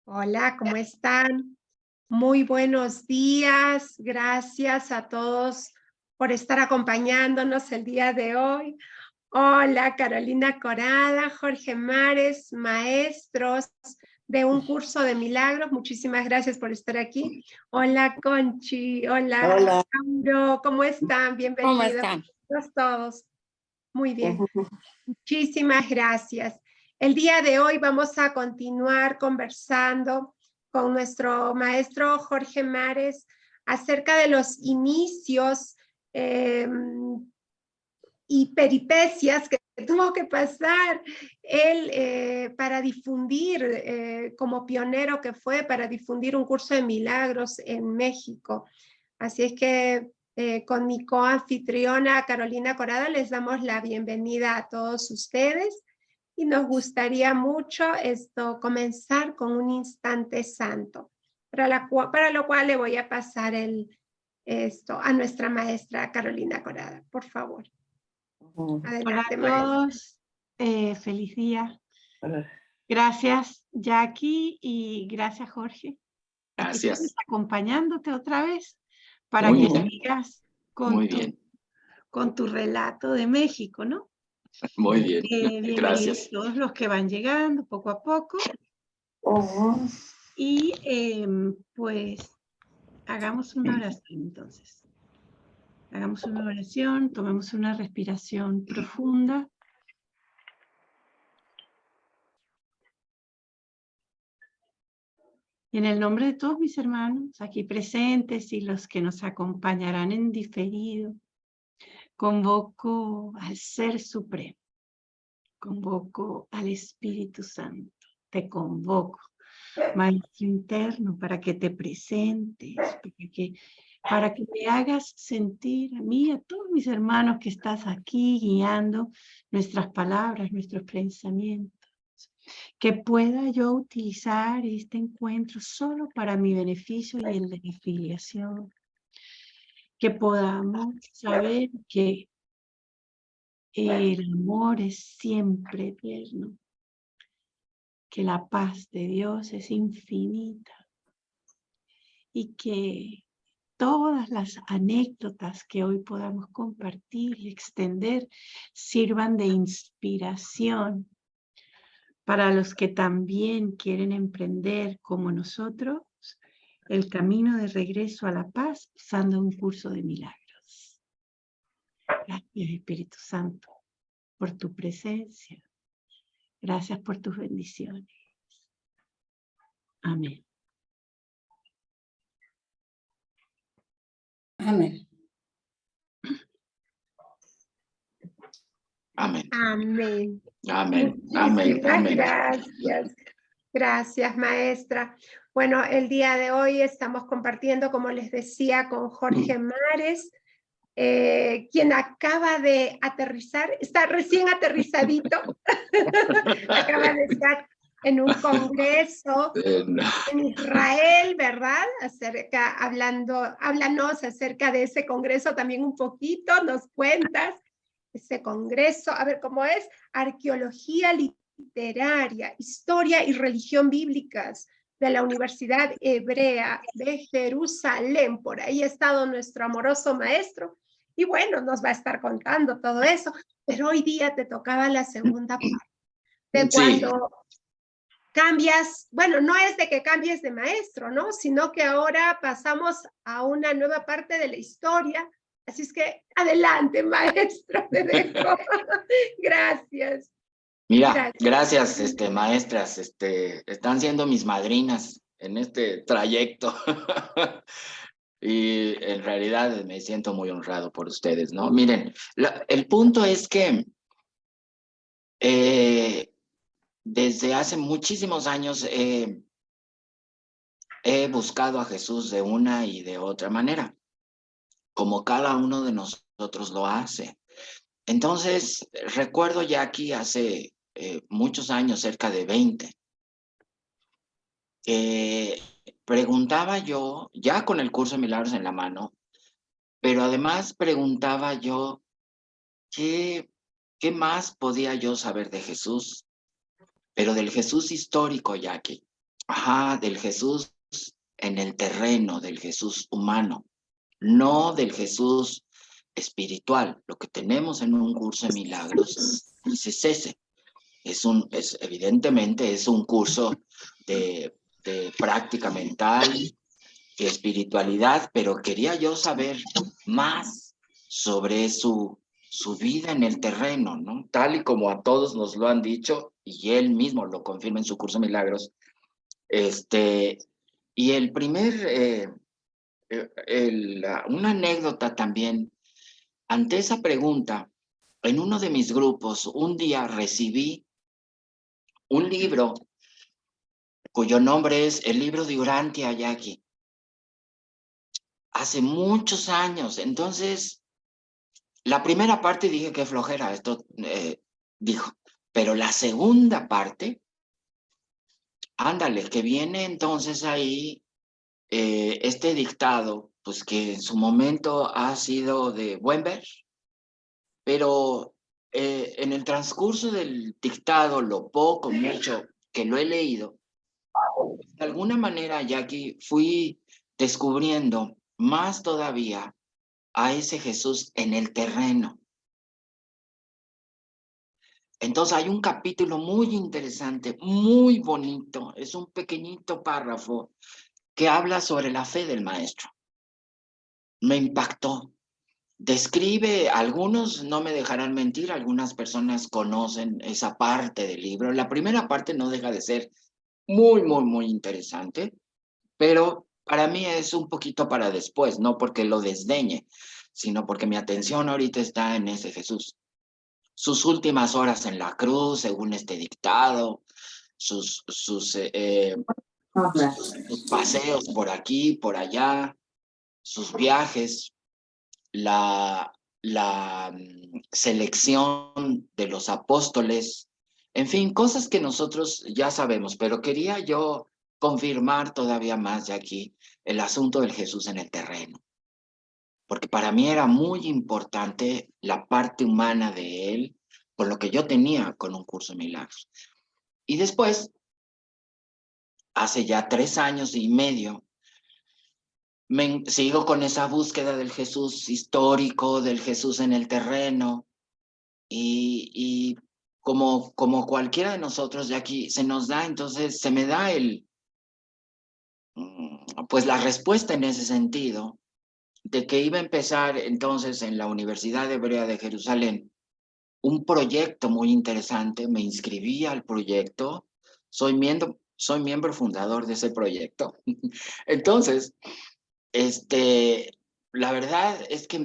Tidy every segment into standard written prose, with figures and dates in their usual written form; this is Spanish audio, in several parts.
Hola, ¿cómo están? Muy buenos días. Gracias a todos por estar acompañándonos el día de hoy. Hola, Carolina Corada, Jorge Mares, maestros de un curso de milagros. Muchísimas gracias por estar aquí. Hola, Conchi. Hola, Hola. Mauro. ¿Cómo están? Bienvenidos. ¿Cómo están? Todos. Muy bien. Muchísimas gracias. El día de hoy vamos a continuar conversando con nuestro maestro Jorge Mares acerca de los inicios y peripecias que tuvo que pasar él para difundir, como pionero que fue, para difundir un curso de milagros en México. Así es que con mi coanfitriona Carolina Corada les damos la bienvenida a todos ustedes y nos gustaría mucho comenzar con un instante santo, para lo cual le voy a pasar a nuestra maestra Carolina Corada, por favor. Adelante, Hola a todos, feliz día. Hola. Gracias Jackie y gracias Jorge. Gracias. Aquí estamos acompañándote otra vez para Muy que bien. sigas Muy bien. con tu relato de México, ¿no? Muy bien. Bienvenidos Gracias. todos los que van llegando poco a poco. Y pues hagamos una oración entonces. Hagamos una oración, tomemos una respiración profunda. Y en el nombre de todos mis hermanos aquí presentes y los que nos acompañarán en diferido, convoco al Ser Supremo, convoco al Espíritu Santo, te convoco, Maestro Interno, para que te presentes, para que me hagas sentir a mí, a todos mis hermanos que estás aquí guiando nuestras palabras, nuestros pensamientos. Que pueda yo utilizar este encuentro solo para mi beneficio y el de mi filiación. Que podamos saber que el amor es siempre eterno. Que la paz de Dios es infinita. Y que todas las anécdotas que hoy podamos compartir y extender sirvan de inspiración para los que también quieren emprender como nosotros el camino de regreso a la paz usando un curso de milagros. Gracias, Espíritu Santo, por tu presencia. Gracias por tus bendiciones. Amén. Amén. Amén. Amén. Amén. Amén. Muchísimas Amén. gracias. Gracias, maestra. Bueno, el día de hoy estamos compartiendo, como les decía, con Jorge Mares, quien acaba de aterrizar, está recién aterrizadito, acaba de estar en un congreso No. en Israel, ¿verdad? Háblanos acerca de ese congreso también un poquito, nos cuentas ese congreso, a ver cómo es, arqueología literaria, historia y religión bíblicas de la Universidad Hebrea de Jerusalén. Por ahí ha estado nuestro amoroso maestro y bueno, nos va a estar contando todo eso, pero hoy día te tocaba la segunda parte, de cuando cambias, bueno, no es de que cambies de maestro, ¿no? Sino que ahora pasamos a una nueva parte de la historia. Así es que adelante, maestro, te dejo. Gracias. Mira, gracias, maestras, están siendo mis madrinas en este trayecto. Y en realidad me siento muy honrado por ustedes, ¿no? Miren, el punto es que desde hace muchísimos años he buscado a Jesús de una y de otra manera, como cada uno de nosotros lo hace. Entonces, recuerdo ya aquí hace muchos años, cerca de 20, preguntaba yo, ya con el curso de milagros en la mano, pero además preguntaba yo, ¿qué más podía yo saber de Jesús? pero del Jesús histórico, Jackie. Ajá, del Jesús en el terreno, del Jesús humano, no del Jesús espiritual. Lo que tenemos en un curso de milagros es ese. Evidentemente es un curso de práctica mental, de espiritualidad, pero quería yo saber más sobre su vida en el terreno, ¿no? Tal y como a todos nos lo han dicho, y él mismo lo confirma en su curso de milagros. Y el primer, una anécdota también, ante esa pregunta, en uno de mis grupos, un día recibí un libro cuyo nombre es El libro de Urantia, Jackie, hace muchos años. Entonces, la primera parte dije que flojera, esto dijo, pero la segunda parte, ándale, que viene entonces ahí este dictado, pues que en su momento ha sido de buen ver, pero en el transcurso del dictado, lo poco, mucho que lo he leído, de alguna manera, Jackie, fui descubriendo más todavía a ese Jesús en el terreno. Entonces hay un capítulo muy interesante, muy bonito, es un pequeñito párrafo que habla sobre la fe del maestro. Me impactó. Describe, algunos no me dejarán mentir, algunas personas conocen esa parte del libro. La primera parte no deja de ser muy, muy, muy interesante, pero para mí es un poquito para después, no porque lo desdeñe, sino porque mi atención ahorita está en ese Jesús. Sus últimas horas en la cruz, según este dictado, sus paseos por aquí, por allá, sus viajes, la selección de los apóstoles, en fin, cosas que nosotros ya sabemos, pero quería yo confirmar todavía más de aquí el asunto del Jesús en el terreno, porque para mí era muy importante la parte humana de él, por lo que yo tenía con un curso de milagros. Y después, hace ya 3 años y medio, sigo con esa búsqueda del Jesús histórico, del Jesús en el terreno, y como cualquiera de nosotros de aquí, se nos da, entonces se me da pues la respuesta en ese sentido, de que iba a empezar entonces en la Universidad Hebrea de Jerusalén un proyecto muy interesante. Me inscribí al proyecto, soy miembro fundador de ese proyecto. Entonces, la verdad es que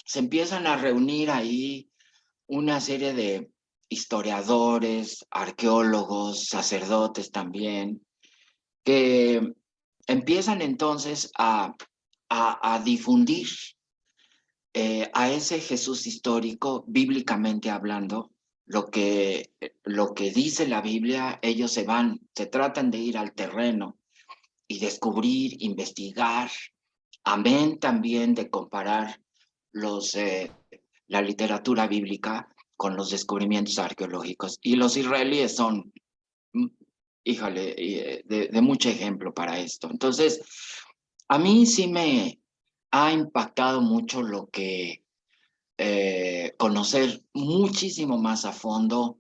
se empiezan a reunir ahí una serie de historiadores, arqueólogos, sacerdotes también, que empiezan entonces a difundir a ese Jesús histórico, bíblicamente hablando, lo que dice la Biblia. Ellos se tratan de ir al terreno y descubrir, investigar, amén también de comparar la literatura bíblica con los descubrimientos arqueológicos. Y los israelíes son, híjole, de mucho ejemplo para esto. Entonces, a mí sí me ha impactado mucho lo que conocer muchísimo más a fondo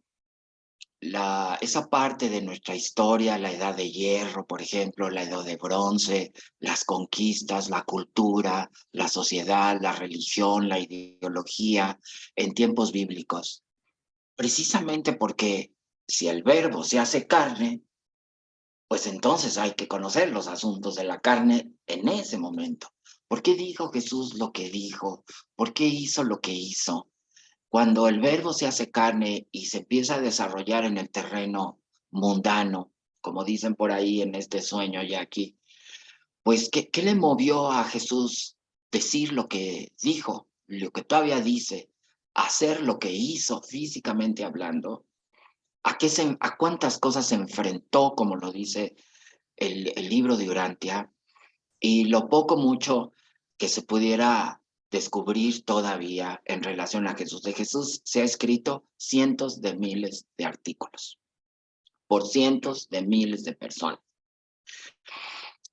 esa parte de nuestra historia, la edad de hierro, por ejemplo, la edad de bronce, las conquistas, la cultura, la sociedad, la religión, la ideología en tiempos bíblicos. Precisamente porque si el verbo se hace carne, pues entonces hay que conocer los asuntos de la carne en ese momento. ¿Por qué dijo Jesús lo que dijo? ¿Por qué hizo lo que hizo? Cuando el verbo se hace carne y se empieza a desarrollar en el terreno mundano, como dicen por ahí en este sueño ya aquí, pues ¿qué le movió a Jesús decir lo que dijo, lo que todavía dice, hacer lo que hizo físicamente hablando? ¿A cuántas cosas se enfrentó, como lo dice el libro de Urantia? Y lo poco mucho que se pudiera descubrir todavía en relación a Jesús. De Jesús se ha escrito cientos de miles de artículos por cientos de miles de personas.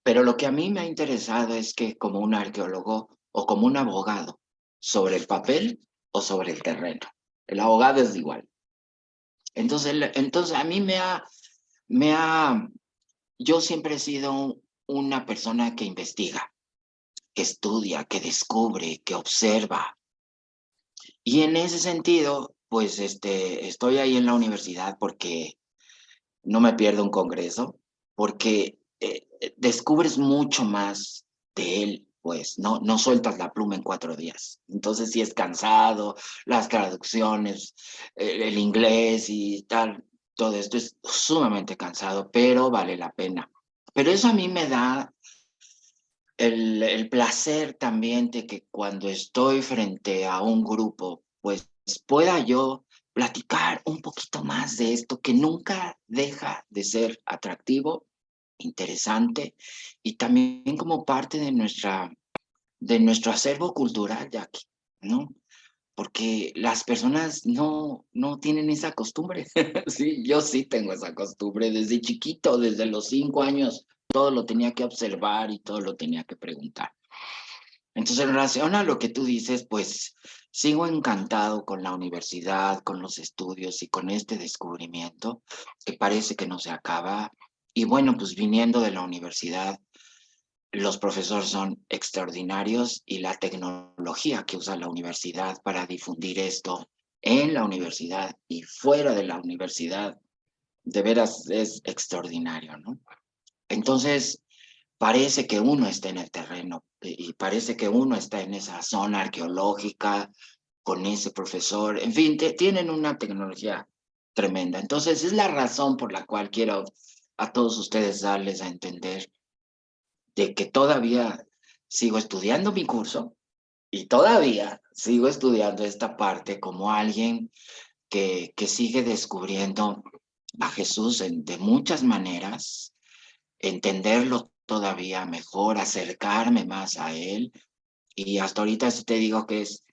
Pero lo que a mí me ha interesado es que como un arqueólogo o como un abogado, sobre el papel o sobre el terreno. El abogado es igual. Entonces a mí yo siempre he sido una persona que investiga, que estudia, que descubre, que observa. Y en ese sentido, pues estoy ahí en la universidad porque no me pierdo un congreso, porque descubres mucho más de él, pues no sueltas la pluma en 4 días. Entonces sí es cansado, las traducciones, el inglés y tal, todo esto es sumamente cansado, pero vale la pena. Pero eso a mí me da el placer también de que cuando estoy frente a un grupo, pues pueda yo platicar un poquito más de esto que nunca deja de ser atractivo, interesante y también como parte de nuestro acervo cultural, Jackie, ¿no? Porque las personas no tienen esa costumbre. Sí, yo sí tengo esa costumbre desde chiquito, desde los 5 años, todo lo tenía que observar y todo lo tenía que preguntar. Entonces, en relación a lo que tú dices, pues sigo encantado con la universidad, con los estudios y con este descubrimiento que parece que no se acaba. Y bueno, pues viniendo de la universidad, los profesores son extraordinarios y la tecnología que usa la universidad para difundir esto en la universidad y fuera de la universidad, de veras es extraordinario, ¿no? Entonces, parece que uno está en el terreno y parece que uno está en esa zona arqueológica con ese profesor. En fin, tienen una tecnología tremenda. Entonces, es la razón por la cual quiero a todos ustedes darles a entender de que todavía sigo estudiando mi curso y todavía sigo estudiando esta parte como alguien que sigue descubriendo a Jesús de muchas maneras, entenderlo todavía mejor, acercarme más a él. Y hasta ahorita sí te digo que es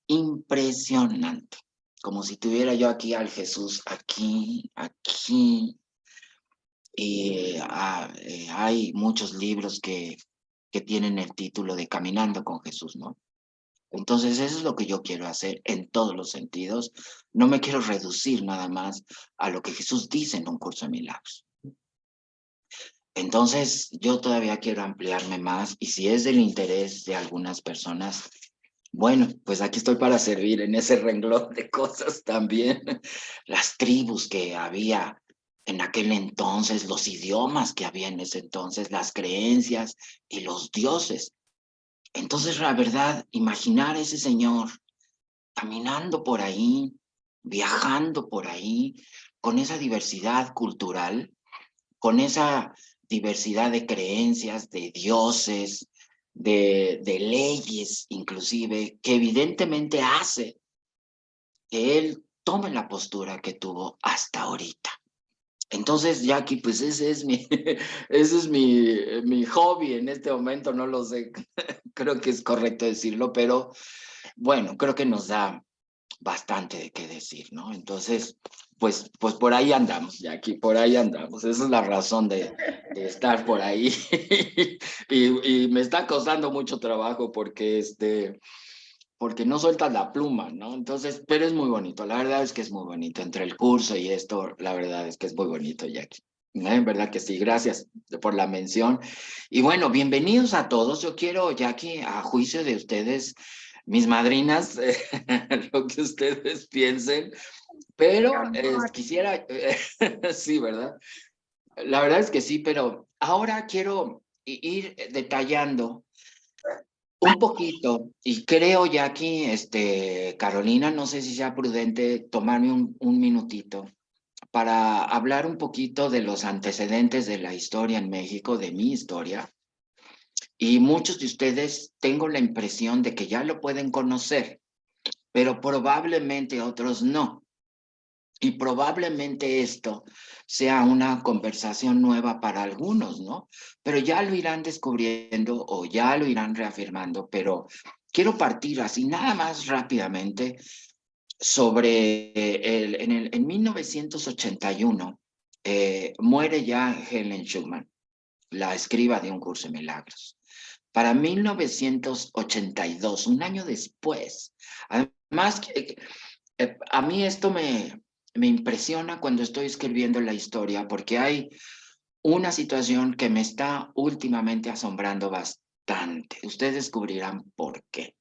impresionante, como si tuviera yo aquí al Jesús, aquí. Y hay muchos libros que tienen el título de Caminando con Jesús, ¿no? Entonces, eso es lo que yo quiero hacer en todos los sentidos. No me quiero reducir nada más a lo que Jesús dice en un curso de milagros. Entonces, yo todavía quiero ampliarme más y si es del interés de algunas personas, bueno, pues aquí estoy para servir en ese renglón de cosas también. Las tribus que había en aquel entonces, los idiomas que había en ese entonces, las creencias y los dioses. Entonces, la verdad, imaginar a ese señor caminando por ahí, viajando por ahí, con esa diversidad cultural, con esa diversidad de creencias, de dioses, de leyes inclusive, que evidentemente hace que él tome la postura que tuvo hasta ahorita. Entonces, Jackie, pues ese es mi hobby en este momento, no lo sé, creo que es correcto decirlo, pero bueno, creo que nos da bastante de qué decir, ¿no? Entonces, pues por ahí andamos, Jackie, por ahí andamos. Esa es la razón de estar por ahí. y me está costando mucho trabajo porque no sueltas la pluma, ¿no? Entonces, pero es muy bonito. La verdad es que es muy bonito. Entre el curso y esto, la verdad es que es muy bonito, Jackie. En verdad que sí, gracias por la mención. Y bueno, bienvenidos a todos. Yo quiero, Jackie, a juicio de ustedes, mis madrinas, lo que ustedes piensen, pero quisiera, sí, ¿verdad? La verdad es que sí, pero ahora quiero ir detallando un poquito, y creo ya aquí, Carolina, no sé si sea prudente tomarme un minutito para hablar un poquito de los antecedentes de la historia en México, de mi historia. Y muchos de ustedes tengo la impresión de que ya lo pueden conocer, pero probablemente otros no. Y probablemente esto sea una conversación nueva para algunos, ¿no? Pero ya lo irán descubriendo o ya lo irán reafirmando, pero quiero partir así nada más rápidamente sobre en 1981 muere ya Helen Schucman, la escriba de Un Curso en Milagros. Para 1982, un año después, además, a mí esto me impresiona cuando estoy escribiendo la historia, porque hay una situación que me está últimamente asombrando bastante. Ustedes descubrirán por qué.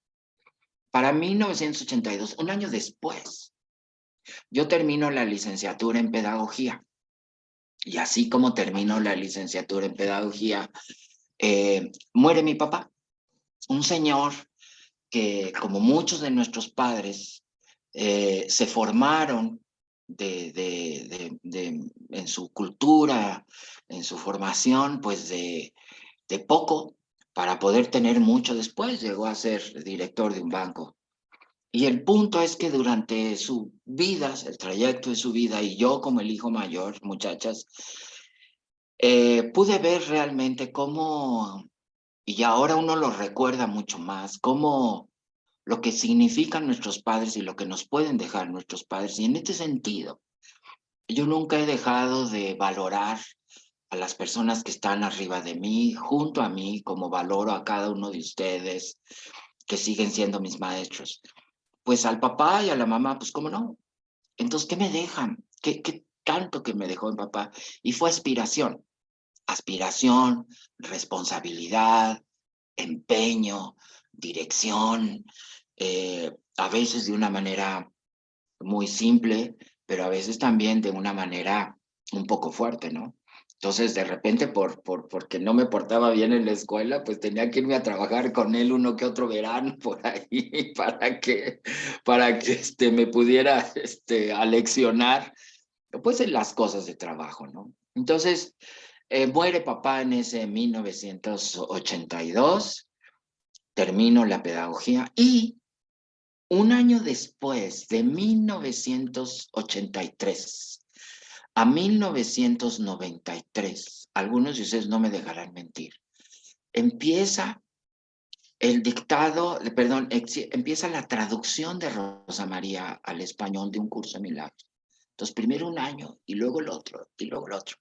Para 1982, un año después, yo termino la licenciatura en pedagogía. Y así como termino la licenciatura en pedagogía, muere mi papá, un señor que, como muchos de nuestros padres, se formaron en su cultura, en su formación, pues de poco para poder tener mucho después. Llegó a ser director de un banco. Y el punto es que durante su vida, el trayecto de su vida, y yo como el hijo mayor, muchachas, pude ver realmente cómo, y ahora uno lo recuerda mucho más, cómo lo que significan nuestros padres y lo que nos pueden dejar nuestros padres. Y en este sentido, yo nunca he dejado de valorar a las personas que están arriba de mí, junto a mí, como valoro a cada uno de ustedes, que siguen siendo mis maestros. Pues al papá y a la mamá, pues cómo no. Entonces, ¿qué me dejan? ¿Qué tanto que me dejó mi papá? Y fue aspiración, responsabilidad, empeño, dirección, a veces de una manera muy simple, pero a veces también de una manera un poco fuerte, ¿no? Entonces, de repente, porque no me portaba bien en la escuela, pues tenía que irme a trabajar con él uno que otro verano por ahí para que me pudiera aleccionar, pues en las cosas de trabajo, ¿no? Entonces, muere papá en ese 1982, termino la pedagogía y un año después, de 1983 a 1993, algunos de ustedes no me dejarán mentir, empieza el dictado, perdón, empieza la traducción de Rosa María al español de Un Curso de Milagros. Entonces, primero un año y luego el otro, y luego el otro.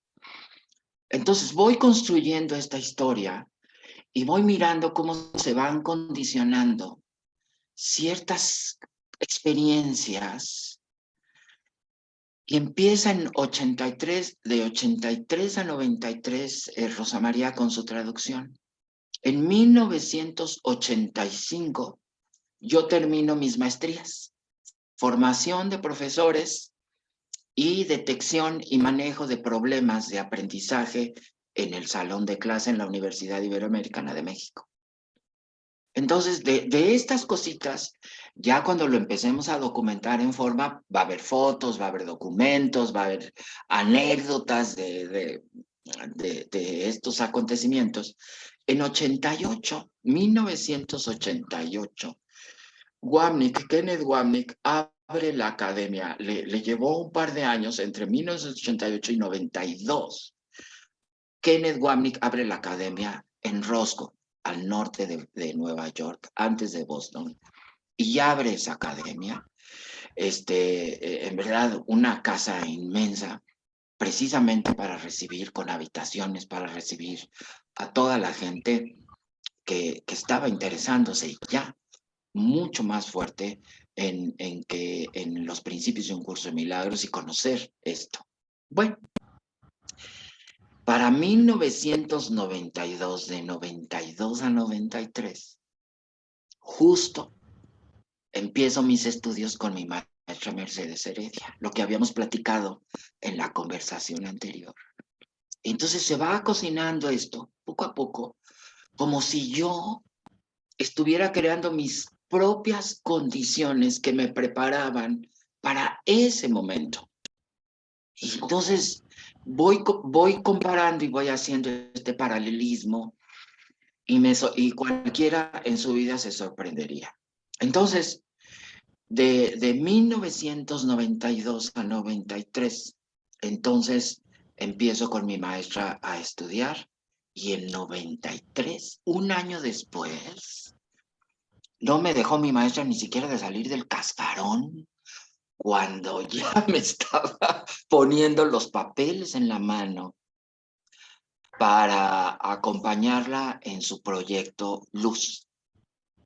Entonces, voy construyendo esta historia y voy mirando cómo se van condicionando ciertas experiencias. Y empieza en 83, de 83 a 93, Rosa María con su traducción. En 1985, yo termino mis maestrías, formación de profesores y detección y manejo de problemas de aprendizaje en el salón de clase en la Universidad Iberoamericana de México. Entonces, de estas cositas, ya cuando lo empecemos a documentar en forma, va a haber fotos, va a haber documentos, va a haber anécdotas de estos acontecimientos. En 1988, Kenneth Wapnick abre la academia. Le llevó un par de años, entre 1988 y 92. Kenneth Wapnick abre la academia en Roscoe, al norte de Nueva York, antes de Boston, y abre esa academia. En verdad, una casa inmensa, precisamente para recibir, con habitaciones, para recibir a toda la gente que estaba interesándose ya mucho más fuerte en los principios de Un Curso de Milagros y conocer esto. Bueno, para 1992, de 92 a 93, justo empiezo mis estudios con mi maestra Mercedes Heredia, lo que habíamos platicado en la conversación anterior. Entonces se va cocinando esto poco a poco, como si yo estuviera creando mis propias condiciones que me preparaban para ese momento. Y entonces voy comparando y voy haciendo este paralelismo y cualquiera en su vida se sorprendería. Entonces, de 1992 a 93, entonces empiezo con mi maestra a estudiar y en 93, un año después, no me dejó mi maestra ni siquiera de salir del cascarón cuando ya me estaba poniendo los papeles en la mano para acompañarla en su proyecto Luz.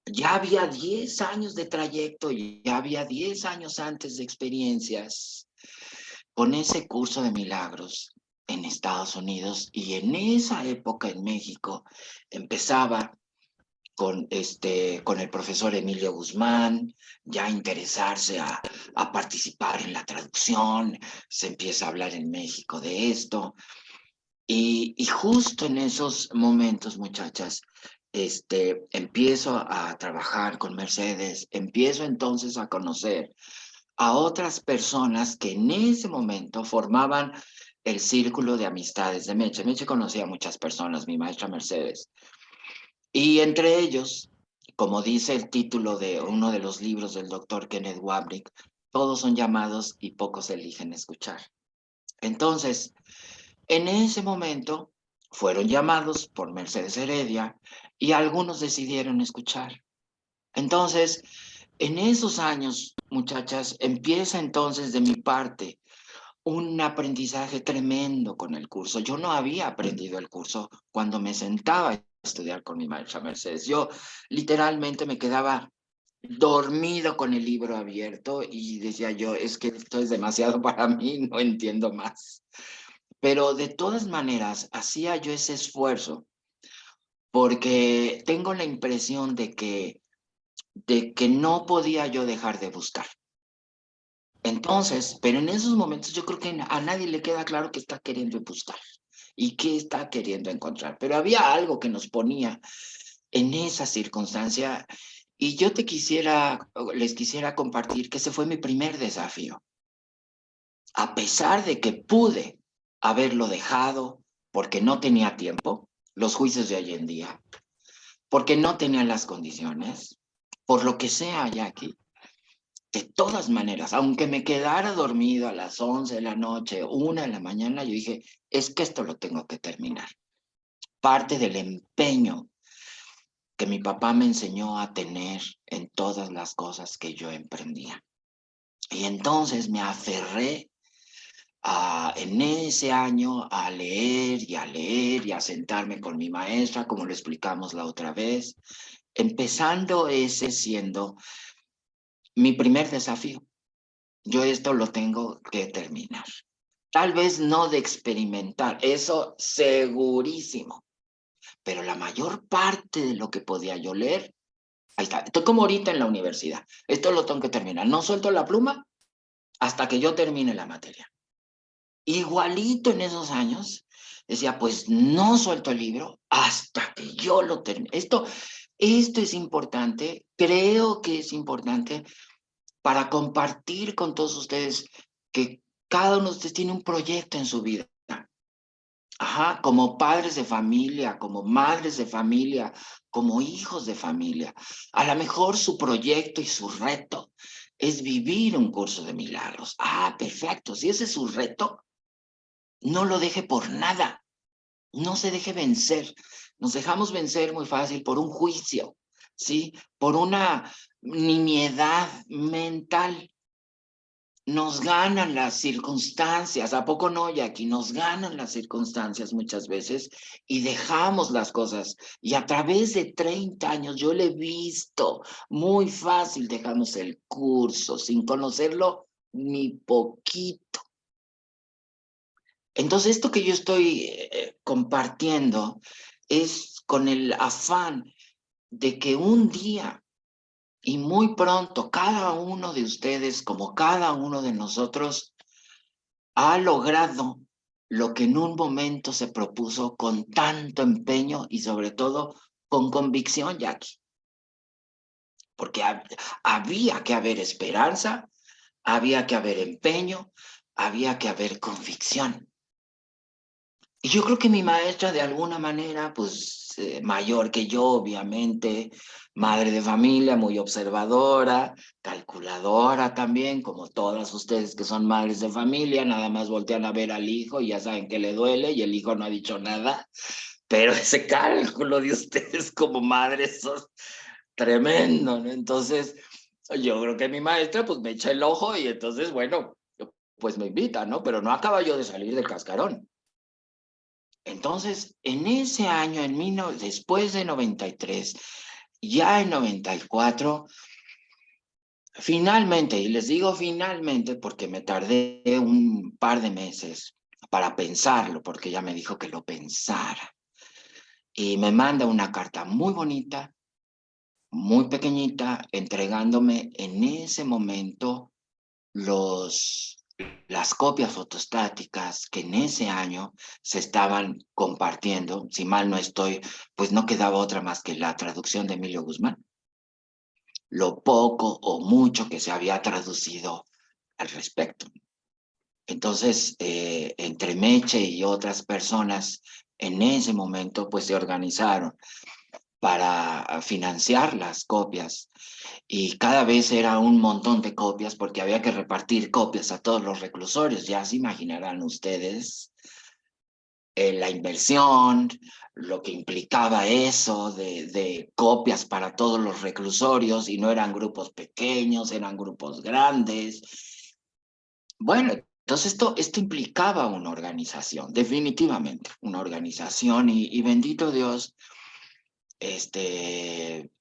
Ya había 10 años de trayecto, ya había 10 años antes de experiencias con ese curso de milagros en Estados Unidos, y en esa época en México empezaba con el profesor Emilio Guzmán, ya interesarse a participar en la traducción, se empieza a hablar en México de esto, y justo en esos momentos, muchachas, empiezo a trabajar con Mercedes, empiezo entonces a conocer a otras personas que en ese momento formaban el círculo de amistades de Meche. Meche conocía a muchas personas, mi maestra Mercedes, y entre ellos, como dice el título de uno de los libros del doctor Kenneth Wapnick, todos son llamados y pocos eligen escuchar. Entonces, en ese momento fueron llamados por Mercedes Heredia y algunos decidieron escuchar. Entonces, en esos años, muchachas, empieza entonces de mi parte un aprendizaje tremendo con el curso. Yo no había aprendido el curso cuando me sentaba a estudiar con mi maestra Mercedes. Yo literalmente me quedaba dormido con el libro abierto y decía yo, es que esto es demasiado para mí, no entiendo más. Pero de todas maneras, hacía yo ese esfuerzo porque tengo la impresión de que no podía yo dejar de buscar. Entonces, pero en esos momentos yo creo que a nadie le queda claro qué está queriendo buscar y qué está queriendo encontrar. Pero había algo que nos ponía en esa circunstancia, y yo les quisiera compartir que ese fue mi primer desafío. A pesar de que pude haberlo dejado porque no tenía tiempo, los juicios de hoy en día, porque no tenía las condiciones, por lo que sea, Jackie, de todas maneras, aunque me quedara dormido a las 11 de la noche, 1 de la mañana, yo dije, es que esto lo tengo que terminar. Parte del empeño que mi papá me enseñó a tener en todas las cosas que yo emprendía. Y entonces me aferré en ese año a leer y a sentarme con mi maestra, como lo explicamos la otra vez, empezando ese siendo mi primer desafío. Yo esto lo tengo que terminar. Tal vez no de experimentar, eso segurísimo, pero la mayor parte de lo que podía yo leer, ahí está. Estoy como ahorita en la universidad. Esto lo tengo que terminar. No suelto la pluma hasta que yo termine la materia. Igualito en esos años, decía, pues no suelto el libro hasta que yo lo termine. Esto es importante, creo que es importante para compartir con todos ustedes que cada uno de ustedes tiene un proyecto en su vida. Ajá, como padres de familia, como madres de familia, como hijos de familia. A lo mejor su proyecto y su reto es vivir un curso de milagros. Ah, perfecto. Si ese es su reto, no lo deje por nada. No se deje vencer. Nos dejamos vencer muy fácil por un juicio, ¿sí? Por una nimiedad mental. Nos ganan las circunstancias, ¿a poco no, Jackie? Nos ganan las circunstancias muchas veces y dejamos las cosas. Y a través de 30 años yo le he visto muy fácil, dejamos el curso sin conocerlo ni poquito. Entonces, esto que yo estoy compartiendo es con el afán de que un día y muy pronto cada uno de ustedes, como cada uno de nosotros, ha logrado lo que en un momento se propuso con tanto empeño y sobre todo con convicción, Jackie. Porque había que haber esperanza, había que haber empeño, había que haber convicción. Y yo creo que mi maestra, de alguna manera, pues mayor que yo, obviamente, madre de familia, muy observadora, calculadora también, como todas ustedes que son madres de familia, nada más voltean a ver al hijo y ya saben que le duele y el hijo no ha dicho nada, pero ese cálculo de ustedes como madres tremendo, ¿no? Entonces, yo creo que mi maestra pues me echa el ojo y entonces, bueno, pues me invita, ¿no? Pero no acaba yo de salir del cascarón. Entonces, en ese año, después de 93, ya en 94, finalmente, y les digo finalmente porque me tardé un par de meses para pensarlo, porque ella me dijo que lo pensara. Y me manda una carta muy bonita, muy pequeñita, entregándome en ese momento las copias fotostáticas que en ese año se estaban compartiendo. Si mal no estoy, pues no quedaba otra más que la traducción de Emilio Guzmán, lo poco o mucho que se había traducido al respecto. Entonces, entre Meche y otras personas en ese momento, pues se organizaron para financiar las copias y cada vez era un montón de copias porque había que repartir copias a todos los reclusorios. Ya se imaginarán ustedes la inversión, lo que implicaba eso de copias para todos los reclusorios, y no eran grupos pequeños, eran grupos grandes. Bueno, entonces esto implicaba una organización, definitivamente, una organización, y bendito Dios,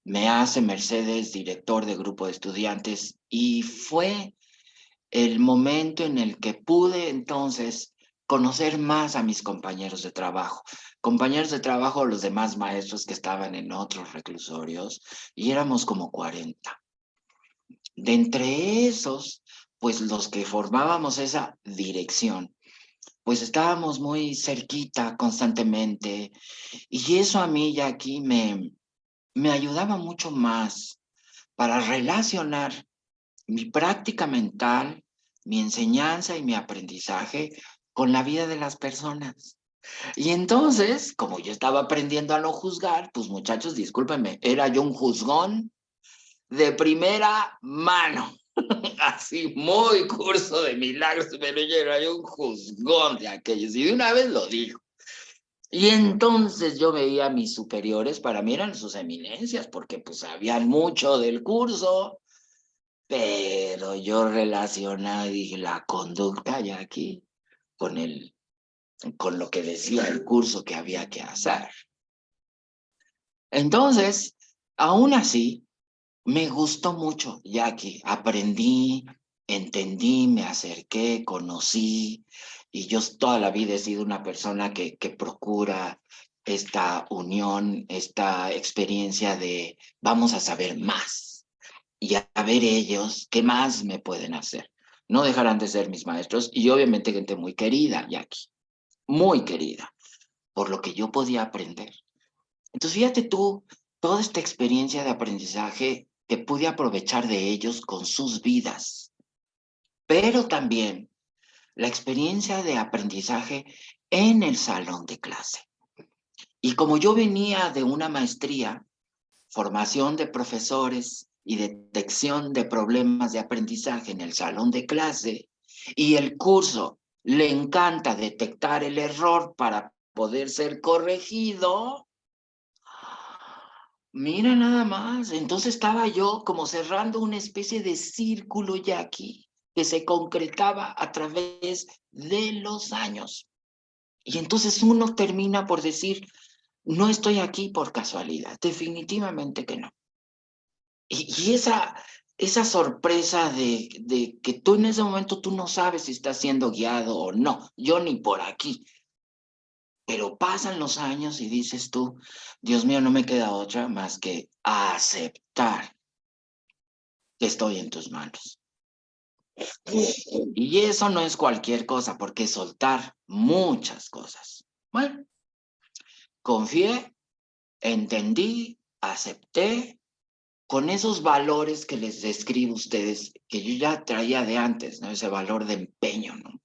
me hace Mercedes director de grupo de estudiantes, y fue el momento en el que pude entonces conocer más a mis compañeros de trabajo, los demás maestros que estaban en otros reclusorios, y éramos como 40. De entre esos, pues los que formábamos esa dirección, pues estábamos muy cerquita constantemente, y eso a mí ya aquí me ayudaba mucho más para relacionar mi práctica mental, mi enseñanza y mi aprendizaje con la vida de las personas. Y entonces, como yo estaba aprendiendo a no juzgar, pues muchachos, discúlpenme, era yo un juzgón de primera mano. Así, muy curso de milagros, pero yo era yo un juzgón de aquellos. Y de una vez lo dijo. Y entonces yo veía a mis superiores, para mí eran sus eminencias, porque pues sabían mucho del curso, pero yo relacionaba y dije, la conducta ya aquí con lo que decía el curso que había que hacer. Entonces, aún así, me gustó mucho, ya que aprendí, entendí, me acerqué, conocí, y yo toda la vida he sido una persona que procura esta unión, esta experiencia de vamos a saber más y a ver ellos qué más me pueden hacer. No dejarán de ser mis maestros y obviamente gente muy querida, Jackie, muy querida, por lo que yo podía aprender. Entonces, fíjate tú, toda esta experiencia de aprendizaje que pude aprovechar de ellos con sus vidas, pero también la experiencia de aprendizaje en el salón de clase. Y como yo venía de una maestría, formación de profesores y detección de problemas de aprendizaje en el salón de clase, y el curso le encanta detectar el error para poder ser corregido. Mira nada más, entonces estaba yo como cerrando una especie de círculo ya aquí, que se concretaba a través de los años. Y entonces uno termina por decir, no estoy aquí por casualidad, definitivamente que no. Y esa sorpresa de que tú en ese momento tú no sabes si estás siendo guiado o no, yo ni por aquí. Pero pasan los años y dices tú, Dios mío, no me queda otra más que aceptar que estoy en tus manos. Y eso no es cualquier cosa, porque soltar muchas cosas. Bueno, confié, entendí, acepté, con esos valores que les describo a ustedes, que yo ya traía de antes, ¿no? Ese valor de empeño, ¿no?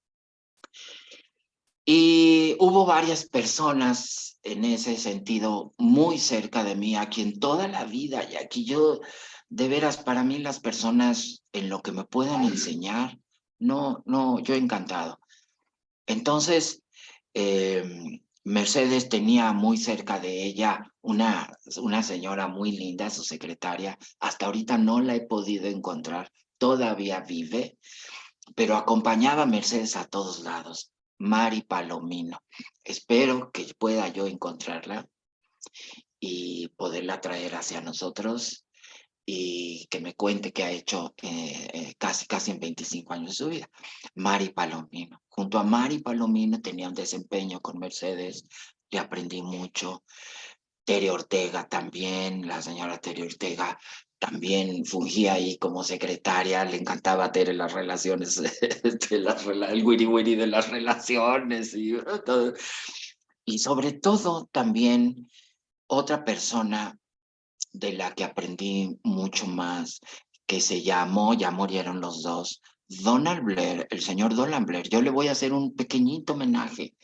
Y hubo varias personas en ese sentido muy cerca de mí, a quien toda la vida, y aquí yo, de veras, para mí las personas en lo que me puedan enseñar, no, yo encantado. Entonces, Mercedes tenía muy cerca de ella una señora muy linda, su secretaria. Hasta ahorita no la he podido encontrar, todavía vive, pero acompañaba a Mercedes a todos lados. Mari Palomino. Espero que pueda yo encontrarla y poderla traer hacia nosotros y que me cuente qué ha hecho casi en 25 años de su vida. Mari Palomino. Junto a Mari Palomino tenía un desempeño con Mercedes, le aprendí mucho. Tere Ortega también, la señora Tere Ortega también fungía ahí como secretaria, le encantaba a Tere las relaciones, el wiri wiri de las relaciones y todo. Y sobre todo también otra persona de la que aprendí mucho más, que se llamó, ya murieron los dos, Donald Blair, el señor Donald Blair. Yo le voy a hacer un pequeñito homenaje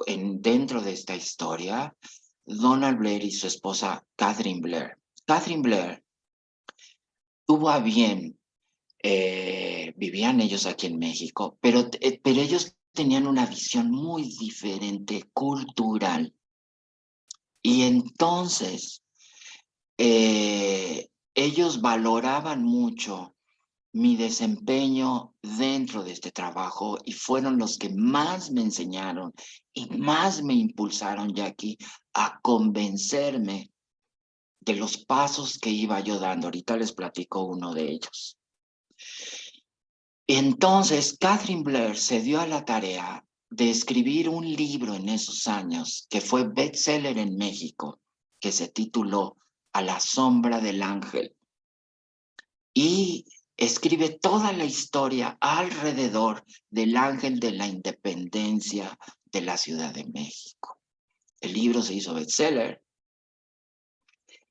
dentro de esta historia. Donald Blair y su esposa Catherine Blair. Catherine Blair tuvo a bien, vivían ellos aquí en México, pero ellos tenían una visión muy diferente, cultural. Y entonces ellos valoraban mucho mi desempeño dentro de este trabajo y fueron los que más me enseñaron y más me impulsaron, Jackie, a convencerme de los pasos que iba yo dando. Ahorita les platico uno de ellos. Entonces, Catherine Blair se dio a la tarea de escribir un libro en esos años que fue bestseller en México, que se tituló A la sombra del ángel. Y escribe toda la historia alrededor del ángel de la independencia de la Ciudad de México. El libro se hizo bestseller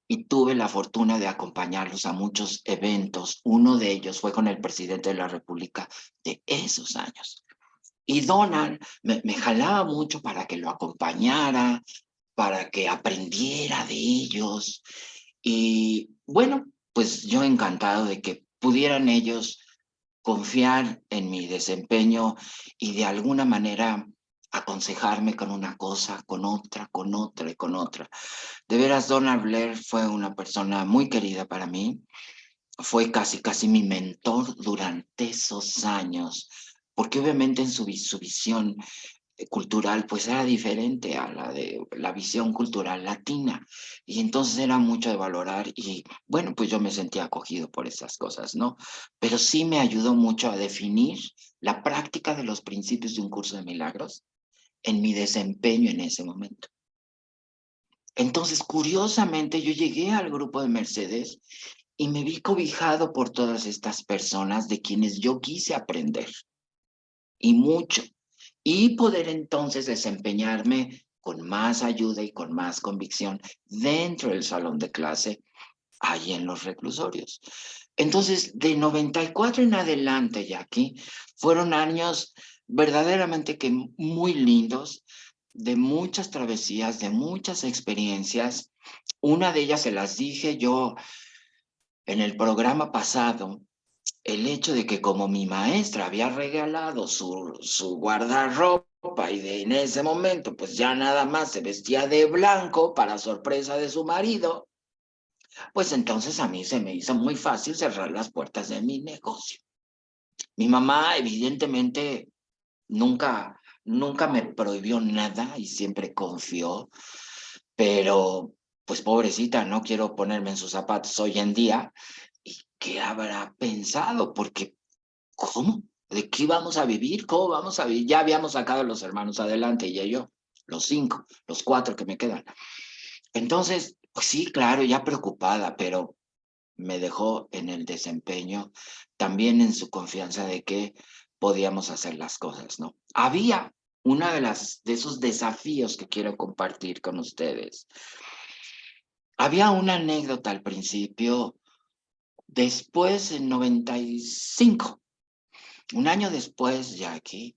y tuve la fortuna de acompañarlos a muchos eventos. Uno de ellos fue con el presidente de la República de esos años. Y Donald me jalaba mucho para que lo acompañara, para que aprendiera de ellos. Y bueno, pues yo encantado de que pudieran ellos confiar en mi desempeño y de alguna manera aconsejarme con una cosa, con otra, con otra y con otra. De veras, Donald Blair fue una persona muy querida para mí. Fue casi mi mentor durante esos años, porque obviamente en su visión cultural pues era diferente a la de la visión cultural latina y entonces era mucho de valorar y bueno, pues yo me sentía acogido por esas cosas, ¿no? Pero sí me ayudó mucho a definir la práctica de los principios de un curso de milagros en mi desempeño en ese momento. Entonces, curiosamente, yo llegué al grupo de Mercedes y me vi cobijado por todas estas personas de quienes yo quise aprender y mucho, y poder entonces desempeñarme con más ayuda y con más convicción dentro del salón de clase, ahí en los reclusorios. Entonces, de 94 en adelante, Jackie, fueron años verdaderamente que muy lindos, de muchas travesías, de muchas experiencias. Una de ellas se las dije yo en el programa pasado, el hecho de que como mi maestra había regalado su guardarropa y en ese momento pues ya nada más se vestía de blanco para sorpresa de su marido, pues entonces a mí se me hizo muy fácil cerrar las puertas de mi negocio. Mi mamá evidentemente nunca me prohibió nada y siempre confió, pero pues pobrecita, no quiero ponerme en sus zapatos hoy en día. ¿Y qué habrá pensado? Porque, ¿cómo? ¿De qué vamos a vivir? ¿Cómo vamos a vivir? Ya habíamos sacado a los hermanos adelante, ella y yo, los 5, los 4 que me quedan. Entonces, pues sí, claro, ya preocupada, pero me dejó en el desempeño, también en su confianza de que podíamos hacer las cosas, ¿no? Había una de esos desafíos que quiero compartir con ustedes. Había una anécdota al principio, después en 95, un año después, Jackie,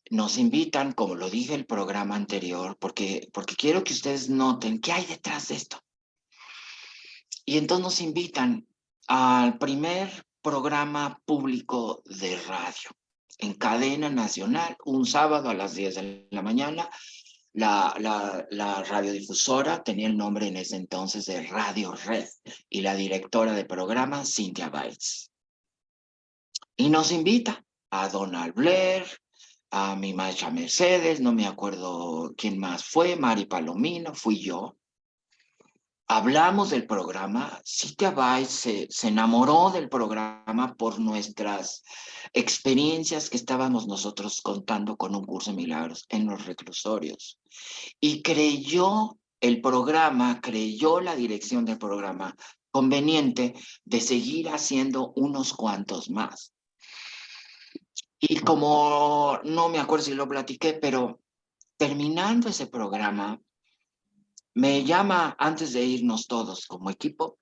nos invitan, como lo dije en el programa anterior, porque quiero que ustedes noten qué hay detrás de esto. Y entonces nos invitan al primer programa público de radio en cadena nacional, un sábado a las 10 de la mañana. La radiodifusora tenía el nombre en ese entonces de Radio Red y la directora de programa, Cynthia Bates. Y nos invita a Donald Blair, a mi maestra Mercedes, no me acuerdo quién más fue, Mari Palomino, fui yo. Hablamos del programa. Cynthia Bates se enamoró del programa por nuestras experiencias que estábamos nosotros contando con un curso de milagros en los reclusorios. Y creyó el programa, creyó la dirección del programa conveniente de seguir haciendo unos cuantos más. Y como no me acuerdo si lo platiqué, pero terminando ese programa, me llama antes de irnos todos como equipo,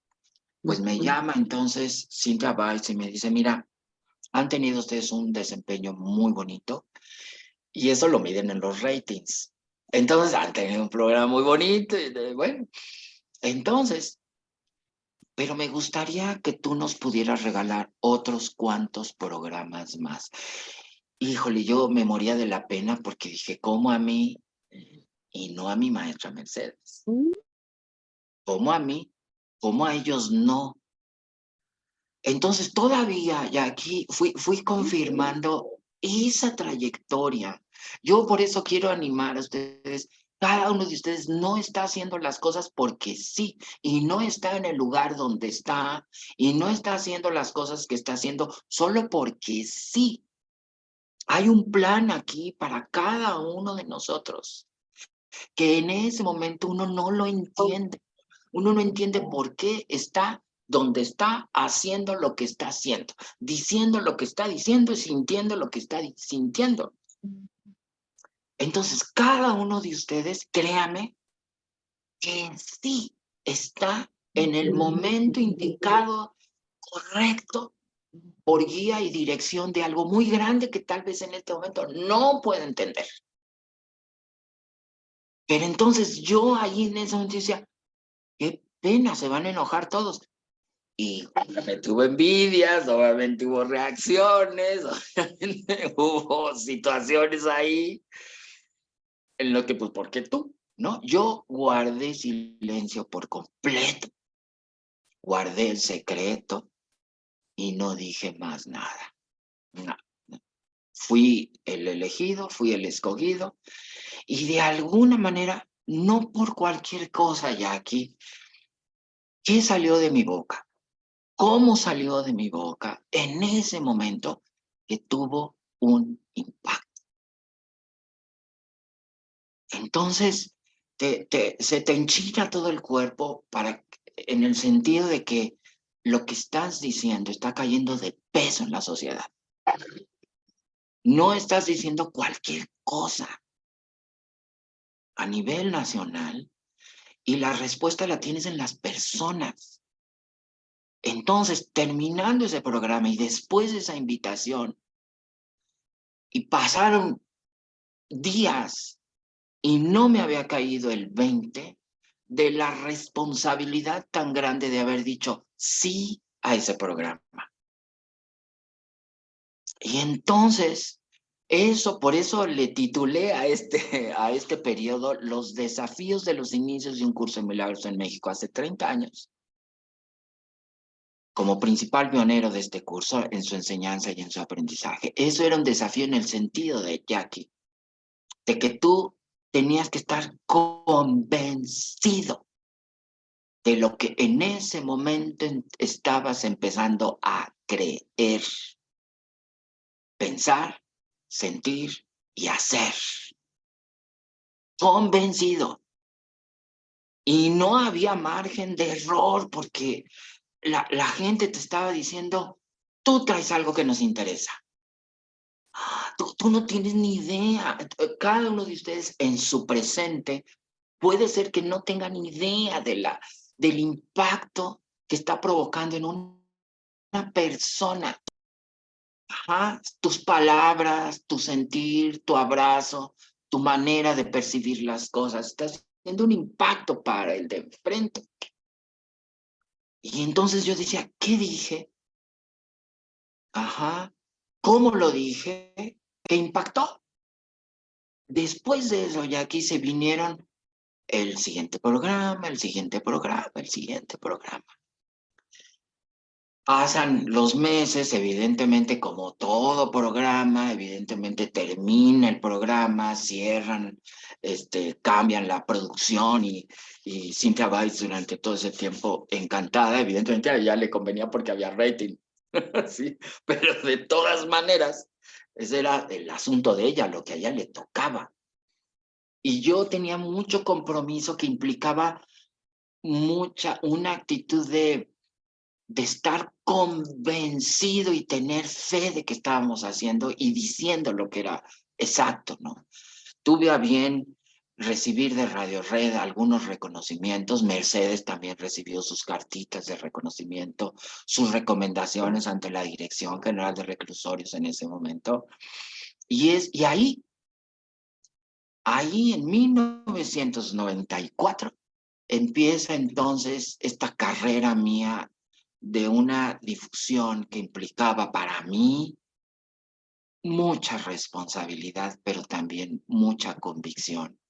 pues me llama entonces Cynthia Bates y me dice, mira, han tenido ustedes un desempeño muy bonito y eso lo miden en los ratings. Entonces han tenido un programa muy bonito y bueno, entonces, pero me gustaría que tú nos pudieras regalar otros cuantos programas más. Híjole, yo me moría de la pena porque dije, ¿cómo a mí y no a mi maestra Mercedes? ¿Cómo a mí? ¿Cómo a ellos no? Entonces todavía ya aquí fui confirmando esa trayectoria. Yo por eso quiero animar a ustedes. Cada uno de ustedes no está haciendo las cosas porque sí, y no está en el lugar donde está, y no está haciendo las cosas que está haciendo solo porque sí. Hay un plan aquí para cada uno de nosotros, que en ese momento uno no lo entiende. Uno no entiende por qué está donde está, haciendo lo que está haciendo, diciendo lo que está diciendo y sintiendo lo que está sintiendo. Entonces, cada uno de ustedes, créame, que sí está en el momento indicado, correcto, por guía y dirección de algo muy grande que tal vez en este momento no puede entender. Pero entonces yo ahí en ese momento decía, qué pena, se van a enojar todos. Y obviamente hubo envidias, obviamente hubo reacciones, obviamente hubo situaciones ahí en lo que, pues, ¿por qué tú? ¿No? Yo guardé silencio por completo, guardé el secreto y no dije más nada. No. Fui el elegido, fui el escogido y de alguna manera, no por cualquier cosa ya aquí, ¿qué salió de mi boca? ¿Cómo salió de mi boca en ese momento que tuvo un impacto? Entonces, se te enchina todo el cuerpo en el sentido de que lo que estás diciendo está cayendo de peso en la sociedad. No estás diciendo cualquier cosa a nivel nacional y la respuesta la tienes en las personas. Entonces, terminando ese programa y después de esa invitación, y pasaron días y no me había caído el 20 de la responsabilidad tan grande de haber dicho sí a ese programa. Y entonces, por eso le titulé a este periodo Los desafíos de los inicios de un curso de milagros en México hace 30 años. Como principal pionero de este curso en su enseñanza y en su aprendizaje. Eso era un desafío en el sentido de Jackie, de que tú tenías que estar convencido de lo que en ese momento estabas empezando a creer, pensar, sentir y hacer. Convencido. Y no había margen de error porque la gente te estaba diciendo, tú traes algo que nos interesa. Tú no tienes ni idea. Cada uno de ustedes en su presente puede ser que no tengan ni idea del impacto que está provocando en una persona. Ajá, tus palabras, tu sentir, tu abrazo, tu manera de percibir las cosas, estás haciendo un impacto para el de enfrente. Y entonces yo decía, ¿qué dije? Ajá, ¿cómo lo dije? ¿Qué impactó? Después de eso, ya aquí se vinieron el siguiente programa, el siguiente programa, el siguiente programa. Pasan los meses, evidentemente, como todo programa, evidentemente termina el programa, cierran, cambian la producción y Cynthia Weiss durante todo ese tiempo encantada, evidentemente a ella le convenía porque había rating, sí, pero de todas maneras, ese era el asunto de ella, lo que a ella le tocaba. Y yo tenía mucho compromiso que implicaba una actitud de estar convencido y tener fe de que estábamos haciendo y diciendo lo que era exacto, ¿no? Tuve a bien recibir de Radio Red algunos reconocimientos. Mercedes también recibió sus cartitas de reconocimiento, sus recomendaciones ante la Dirección General de Reclusorios en ese momento. Y ahí en 1994 empieza entonces esta carrera mía de una difusión que implicaba para mí mucha responsabilidad, pero también mucha convicción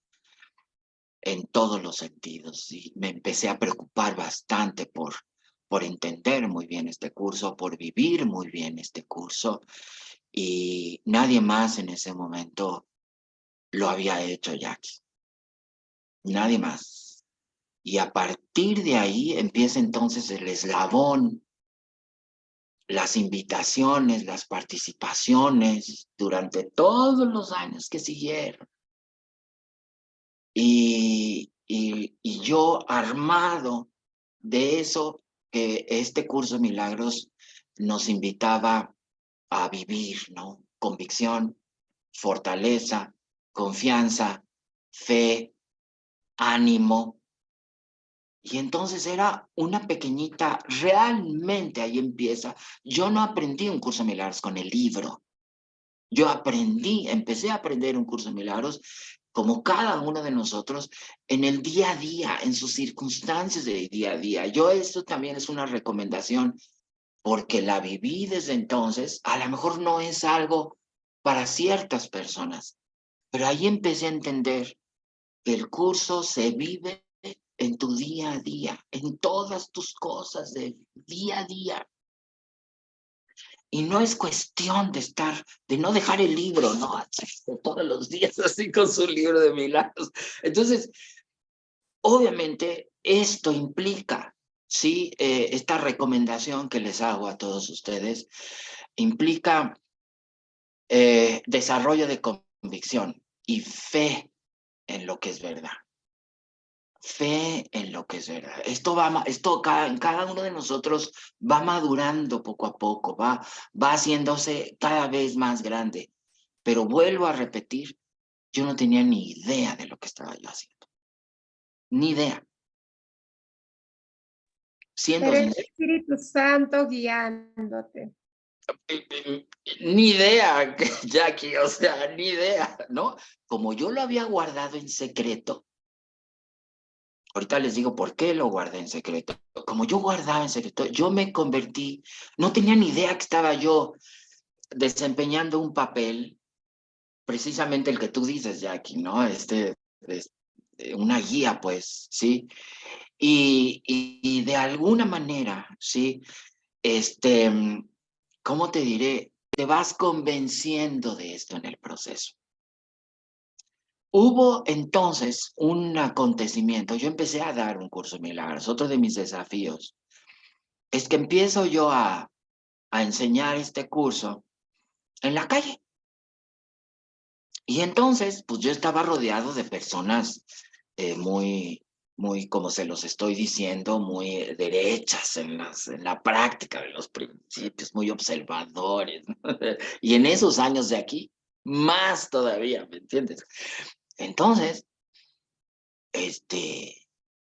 en todos los sentidos. Y me empecé a preocupar bastante por entender muy bien este curso, por vivir muy bien este curso. Y nadie más en ese momento lo había hecho, Jackie. Nadie más. Y a partir de ahí empieza entonces el eslabón, las invitaciones, las participaciones durante todos los años que siguieron. Y yo armado de eso que este curso de milagros nos invitaba a vivir, ¿no? Convicción, fortaleza, confianza, fe, ánimo. Y entonces era una pequeñita, realmente ahí empieza. Yo no aprendí un curso de milagros con el libro. Yo empecé a aprender un curso de milagros como cada uno de nosotros en el día a día, en sus circunstancias de día a día. Esto también es una recomendación porque la viví desde entonces. A lo mejor no es algo para ciertas personas, pero ahí empecé a entender que el curso se vive en tu día a día, en todas tus cosas de día a día. Y no es cuestión de no dejar el libro, ¿no? Todos los días así con su libro de milagros. Entonces, obviamente, esto implica, ¿sí? Esta recomendación que les hago a todos ustedes, implica desarrollo de convicción y fe en lo que es verdad. Fe en lo que es verdad. En cada uno de nosotros va madurando poco a poco, va haciéndose cada vez más grande. Pero vuelvo a repetir, yo no tenía ni idea de lo que estaba yo haciendo. Ni idea. Siendo Pero el sincero, Espíritu Santo guiándote. ni idea, Jackie, o sea, ni idea, ¿no? Como yo lo había guardado en secreto, ahorita les digo por qué lo guardé en secreto. Como yo guardaba en secreto, yo me convertí, no tenía ni idea que estaba yo desempeñando un papel, precisamente el que tú dices, Jackie, ¿no? Una guía, pues, ¿sí? Y de alguna manera, ¿sí? ¿Cómo te diré? Te vas convenciendo de esto en el proceso. Hubo entonces un acontecimiento. Yo empecé a dar un curso de milagros. Otro de mis desafíos es que empiezo yo a enseñar este curso en la calle. Y entonces, pues yo estaba rodeado de personas muy, como se los estoy diciendo, muy derechas en la práctica de los principios, muy observadores, ¿no? Y en esos años de aquí, más todavía, ¿me entiendes? Entonces,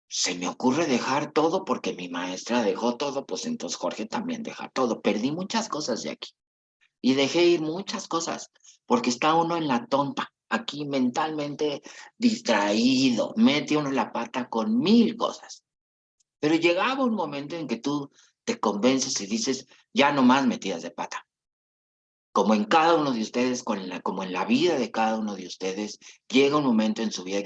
se me ocurre dejar todo porque mi maestra dejó todo, pues entonces Jorge también deja todo. Perdí muchas cosas de aquí y dejé ir muchas cosas porque está uno en la tonta, aquí mentalmente distraído, mete uno la pata con 1000 cosas. Pero llegaba un momento en que tú te convences y dices, ya no más metidas de pata. como en cada uno de ustedes, como en la vida de cada uno de ustedes, llega un momento en su vida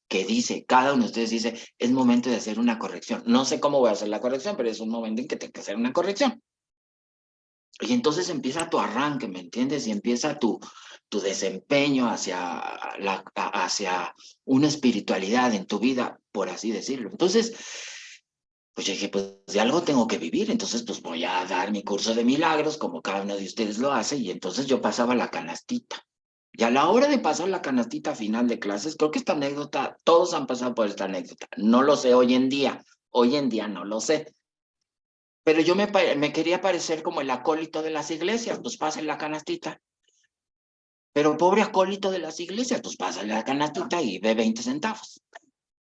que dice, cada uno de ustedes dice, es momento de hacer una corrección. No sé cómo voy a hacer la corrección, pero es un momento en que tengo que hacer una corrección. Y entonces empieza tu arranque, ¿me entiendes? Y empieza tu desempeño hacia una espiritualidad en tu vida, por así decirlo. Entonces, pues yo dije, pues de algo tengo que vivir, entonces pues voy a dar mi curso de milagros, como cada uno de ustedes lo hace, y entonces yo pasaba la canastita. Y a la hora de pasar la canastita a final de clases, creo que esta anécdota, todos han pasado por esta anécdota. No lo sé hoy en día no lo sé. Pero yo me quería parecer como el acólito de las iglesias, pues pasen la canastita. Pero pobre acólito de las iglesias, pues pasa la canastita y ve 20 centavos.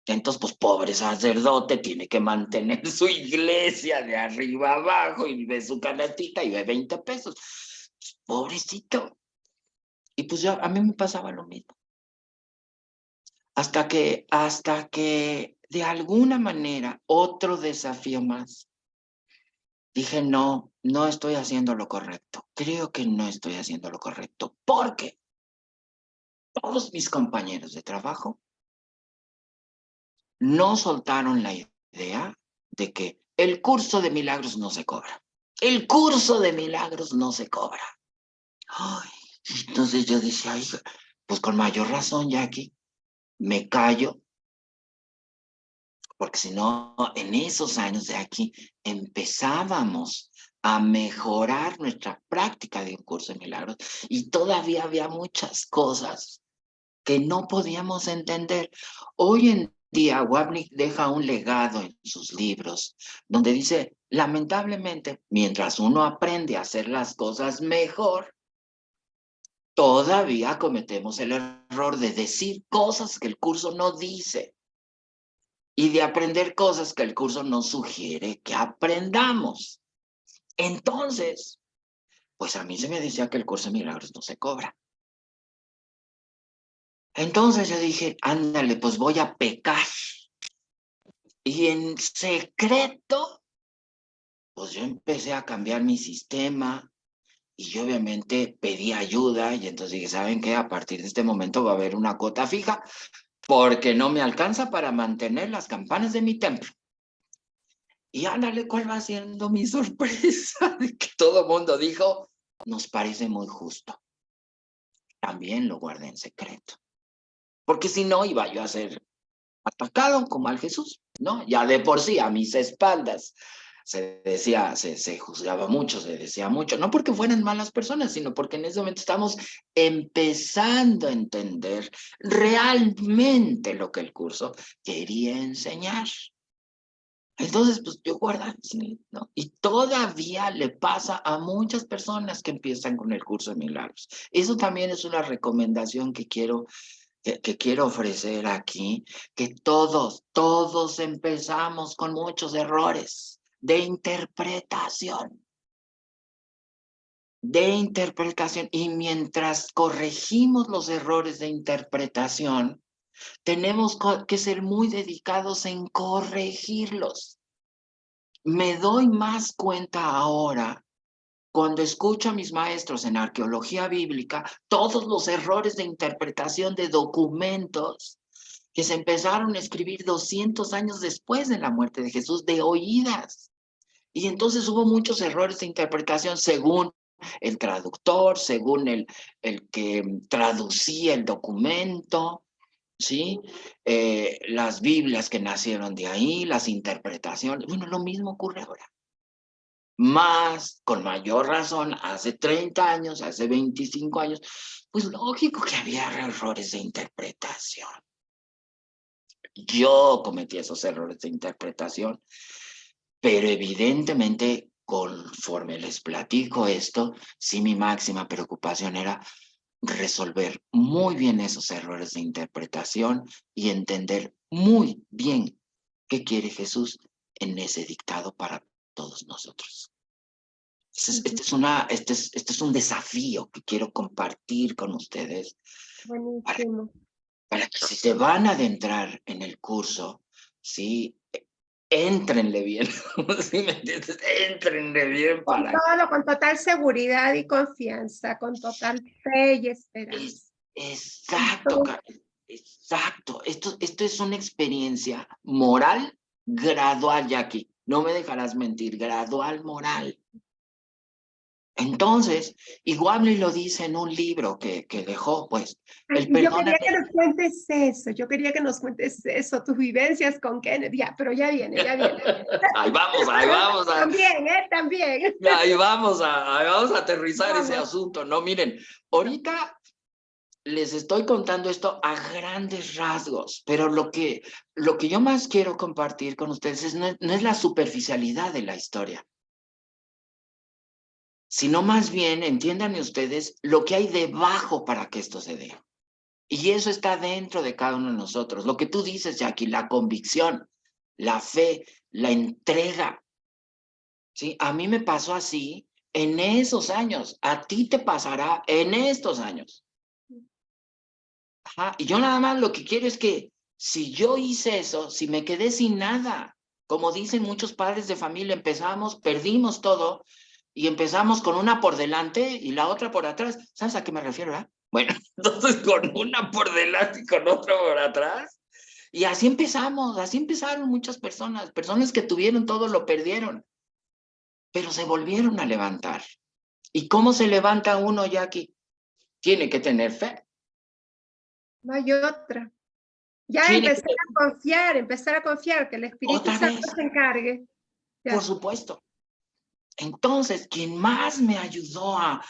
Entonces, pues pobre sacerdote tiene que mantener su iglesia de arriba abajo y ve su canastita y ve 20 pesos. Pues, pobrecito. Y pues yo, a mí me pasaba lo mismo. Hasta que de alguna manera, otro desafío más. Dije, no, no estoy haciendo lo correcto. Creo que no estoy haciendo lo correcto. Porque todos mis compañeros de trabajo no soltaron la idea de que el curso de milagros no se cobra. El curso de milagros no se cobra. Ay, entonces yo decía, ay, pues con mayor razón, Jackie, me callo, porque si no, en esos años de aquí empezábamos a mejorar nuestra práctica de un curso de milagros y todavía había muchas cosas que no podíamos entender. Hoy en día, Wapnick deja un legado en sus libros donde dice, lamentablemente, mientras uno aprende a hacer las cosas mejor, todavía cometemos el error de decir cosas que el curso no dice y de aprender cosas que el curso no sugiere que aprendamos. Entonces, pues a mí se me decía que el curso de milagros no se cobra. Entonces yo dije, ándale, pues voy a pecar. Y en secreto, pues yo empecé a cambiar mi sistema y yo obviamente pedí ayuda y entonces dije, ¿saben qué? A partir de este momento va a haber una cuota fija porque no me alcanza para mantener las campanas de mi templo. Y ándale, ¿cuál va siendo mi sorpresa? De que todo el mundo dijo, nos parece muy justo. También lo guardé en secreto. Porque si no, iba yo a ser atacado como al Jesús, ¿no? Ya de por sí, a mis espaldas. Se decía, se juzgaba mucho, se decía mucho, no porque fueran malas personas, sino porque en ese momento estamos empezando a entender realmente lo que el curso quería enseñar. Entonces, pues yo guardaba, ¿no? Y todavía le pasa a muchas personas que empiezan con el curso de milagros. Eso también es una recomendación que quiero ofrecer aquí, que todos empezamos con muchos errores de interpretación. Y mientras corregimos los errores de interpretación, tenemos que ser muy dedicados en corregirlos. Me doy más cuenta ahora, cuando escucho a mis maestros en arqueología bíblica, todos los errores de interpretación de documentos que se empezaron a escribir 200 años después de la muerte de Jesús, de oídas. Y entonces hubo muchos errores de interpretación según el traductor, según el que traducía el documento, ¿sí? Las Biblias que nacieron de ahí, las interpretaciones. Bueno, lo mismo ocurre ahora. Más, con mayor razón, hace 30 años, hace 25 años, pues lógico que había errores de interpretación. Yo cometí esos errores de interpretación, pero evidentemente, conforme les platico esto, sí mi máxima preocupación era resolver muy bien esos errores de interpretación y entender muy bien qué quiere Jesús en ese dictado para todos nosotros. Este es un desafío que quiero compartir con ustedes Buenísimo. para que si se van a adentrar en el curso, ¿sí? éntrenle bien. ¿Sí me entiendes? Éntrenle bien Con para... todo, con total seguridad y confianza, con total fe y esperanza. Exacto, Entonces, exacto. Esto es una experiencia moral gradual, Jackie. No me dejarás mentir, gradual moral. Entonces, igual me lo dice en un libro que dejó, pues, el yo perdón. quería que nos cuentes eso, yo quería que nos cuentes eso, tus vivencias con Kenneth, ya, pero ya viene, ya viene. Ahí vamos, ahí vamos. También, también. Ahí vamos a aterrizar ese asunto. No, miren, ahorita les estoy contando esto a grandes rasgos, pero lo que yo más quiero compartir con ustedes no es la superficialidad de la historia, sino más bien, entiendan ustedes, lo que hay debajo para que esto se dé. Y eso está dentro de cada uno de nosotros. Lo que tú dices, Jackie, la convicción, la fe, la entrega. ¿Sí? A mí me pasó así en esos años. A ti te pasará en estos años. Ajá. Y yo nada más lo que quiero es que si yo hice eso, si me quedé sin nada, como dicen muchos padres de familia, empezamos, perdimos todo y empezamos con una por delante y la otra por atrás. ¿Sabes a qué me refiero? Bueno, entonces con una por delante y con otra por atrás. Y así empezamos, así empezaron muchas personas que tuvieron todo lo perdieron, pero se volvieron a levantar. ¿Y cómo se levanta uno, Jackie? Tiene que tener fe. No hay otra. Ya Tiene que empezar a confiar que el Espíritu otra Santo vez, se encargue. Ya. por supuesto. Entonces, quien más me ayudó a,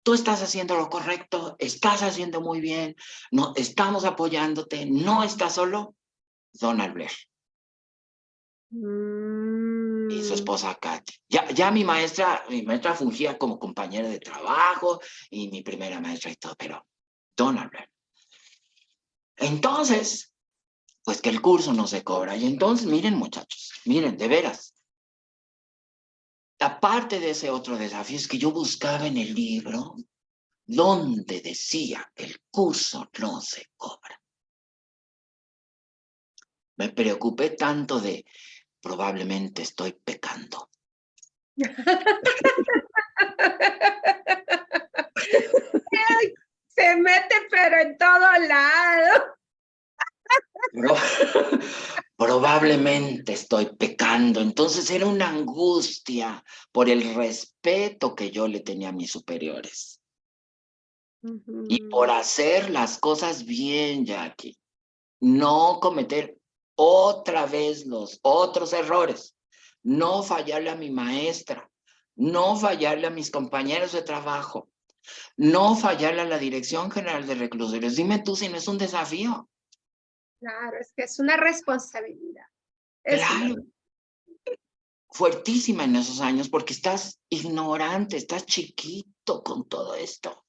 tú estás haciendo lo correcto, estás haciendo muy bien, no, estamos apoyándote, no estás solo, Donald Blair y su esposa Katy. Ya mi maestra fungía como compañera de trabajo y mi primera maestra y todo, pero Donald Blair. Entonces, pues que el curso no se cobra. Y entonces, miren muchachos, miren, de veras, aparte de ese otro desafío, es que yo buscaba en el libro donde decía que el curso no se cobra. Me preocupé tanto de probablemente estoy pecando. Se mete pero en todo lado. Pero, probablemente estoy pecando. Entonces era una angustia por el respeto que yo le tenía a mis superiores. Y por hacer las cosas bien, Jackie. No cometer otra vez los otros errores. No fallarle a mi maestra. No fallarle a mis compañeros de trabajo. No fallarle a la Dirección General de Reclusorios. Dime tú si no es un desafío. Claro, es que es una responsabilidad. Es una... Claro, fuertísima en esos años porque estás ignorante, estás chiquito con todo esto.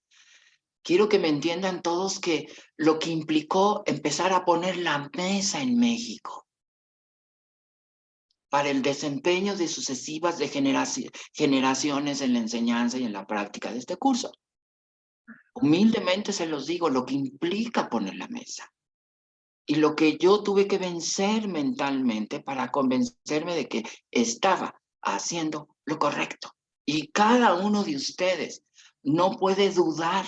Quiero que me entiendan todos que lo que implicó empezar a poner la mesa en México para el desempeño de sucesivas de generaciones en la enseñanza y en la práctica de este curso. Humildemente se los digo, lo que implica poner la mesa. Y lo que yo tuve que vencer mentalmente para convencerme de que estaba haciendo lo correcto. Y cada uno de ustedes no puede dudar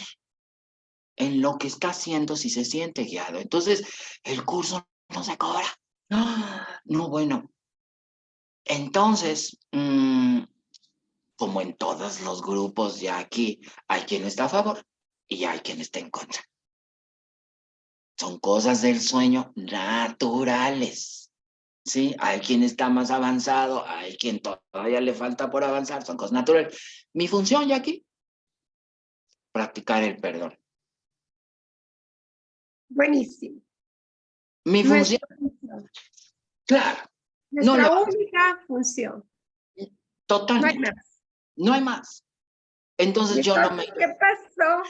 en lo que está haciendo si se siente guiado. Entonces, el curso no se cobra. No, bueno. Entonces, como en todos los grupos ya aquí, hay quien está a favor y hay quien está en contra. Son cosas del sueño naturales, ¿sí? Hay quien está más avanzado, hay quien todavía le falta por avanzar, son cosas naturales. Mi función ya aquí, practicar el perdón. Buenísimo. Mi función, claro, no Nuestra única función. totalmente, No hay más. no hay más. Entonces yo no me... ¿Qué pasó?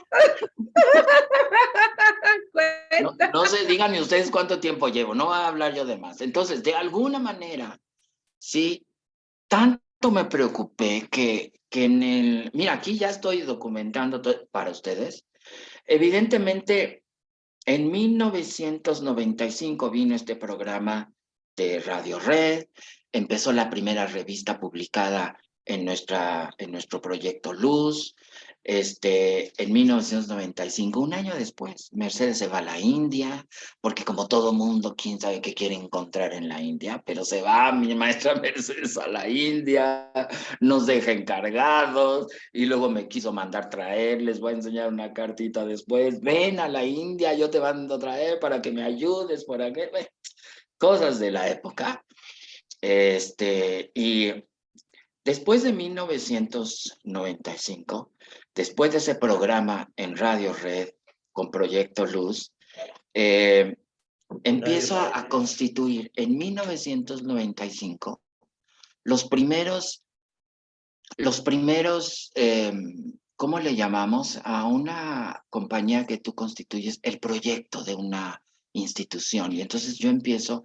No sé, díganme ustedes cuánto tiempo llevo, no voy a hablar yo de más. Entonces, de alguna manera, sí, tanto me preocupé que en el... Mira, aquí ya estoy documentando para ustedes. Evidentemente, en 1995 vino este programa de Radio Red, empezó la primera revista publicada en nuestro proyecto Luz. En 1995, un año después, Mercedes se va a la India, porque como todo mundo, quién sabe qué quiere encontrar en la India, pero se va mi maestra Mercedes a la India, nos deja encargados, y luego me quiso mandar traer, les voy a enseñar una cartita después, ven a la India, yo te mando a traer para que me ayudes, para que... Cosas de la época. Y después de 1995, después de ese programa en Radio Red con Proyecto Luz, empiezo a constituir en 1995 los primeros, ¿cómo le llamamos? A una compañía que tú constituyes el proyecto de una institución. Y entonces yo empiezo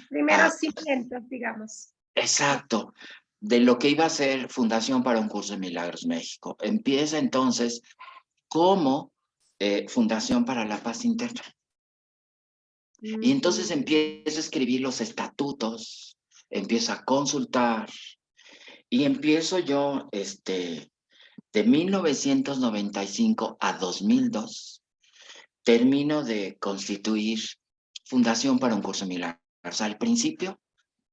Primeros cimientos, digamos. exacto, de lo que iba a ser Fundación para un Curso de Milagros México. Empieza entonces como Fundación para la Paz Interna. Y entonces empiezo a escribir los estatutos, empiezo a consultar y empiezo yo, de 1995 a 2002, termino de constituir Fundación para un Curso de Milagros. Al principio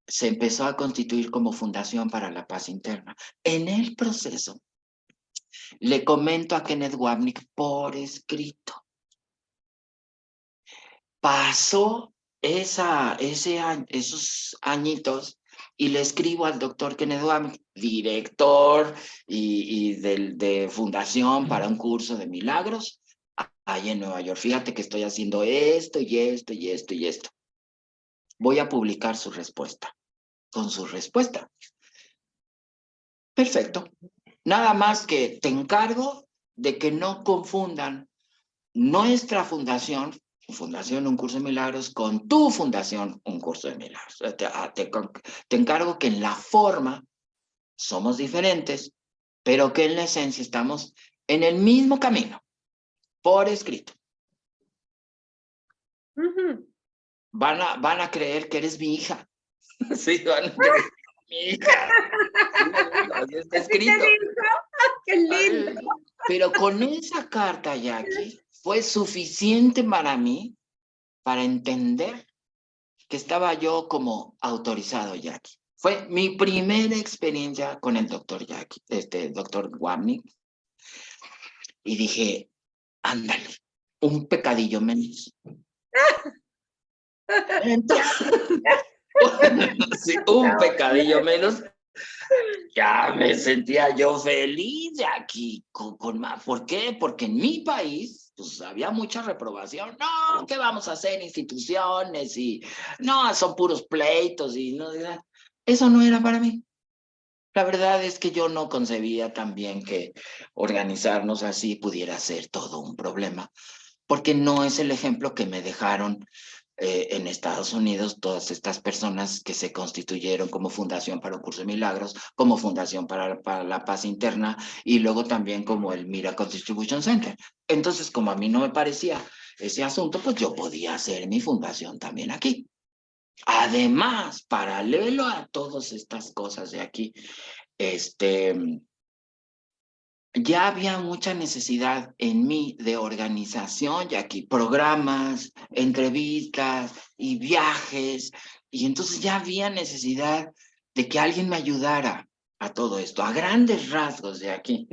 se empezó a constituir como Fundación para la Paz Interna. En el proceso, le comento a Kenneth Wapnick por escrito. Pasó esos añitos y le escribo al doctor Kenneth Wapnick, director de Fundación para un Curso de Milagros, allá en Nueva York. Fíjate que estoy haciendo esto y esto y esto y esto. Voy a publicar su respuesta. Con su respuesta. Perfecto. Nada más que te encargo de que no confundan nuestra fundación, Fundación Un Curso de Milagros, con tu fundación Un Curso de Milagros. Te encargo que en la forma somos diferentes, pero que en la esencia estamos en el mismo camino, por escrito. Van a creer que eres mi hija. Sí, van a creer mi hija. Así está escrito. ¡Qué lindo! Pero con esa carta, Jackie, fue suficiente para mí para entender que estaba yo como autorizado, Jackie. Fue mi primera experiencia con el doctor Jackie, doctor Wapnick. Y dije, ándale, un pecadillo menos. Entonces, sí, un pecadillo menos. Ya me sentía yo feliz de aquí con más. ¿Por qué? Porque en mi país pues, había mucha reprobación. No, ¿qué vamos a hacer? Instituciones y no, son puros pleitos y no. Eso no era para mí. La verdad es que yo no concebía también que organizarnos así pudiera ser todo un problema, porque no es el ejemplo que me dejaron en Estados Unidos todas estas personas que se constituyeron como Fundación para un Curso de Milagros, como Fundación para la Paz Interna y luego también como el Miracle Distribution Center. Entonces, como a mí no me parecía ese asunto, pues yo podía hacer mi fundación también aquí. Además, paralelo a todas estas cosas de aquí, ya había mucha necesidad en mí de organización, ya que programas, entrevistas y viajes, y entonces ya había necesidad de que alguien me ayudara a todo esto, a grandes rasgos de aquí.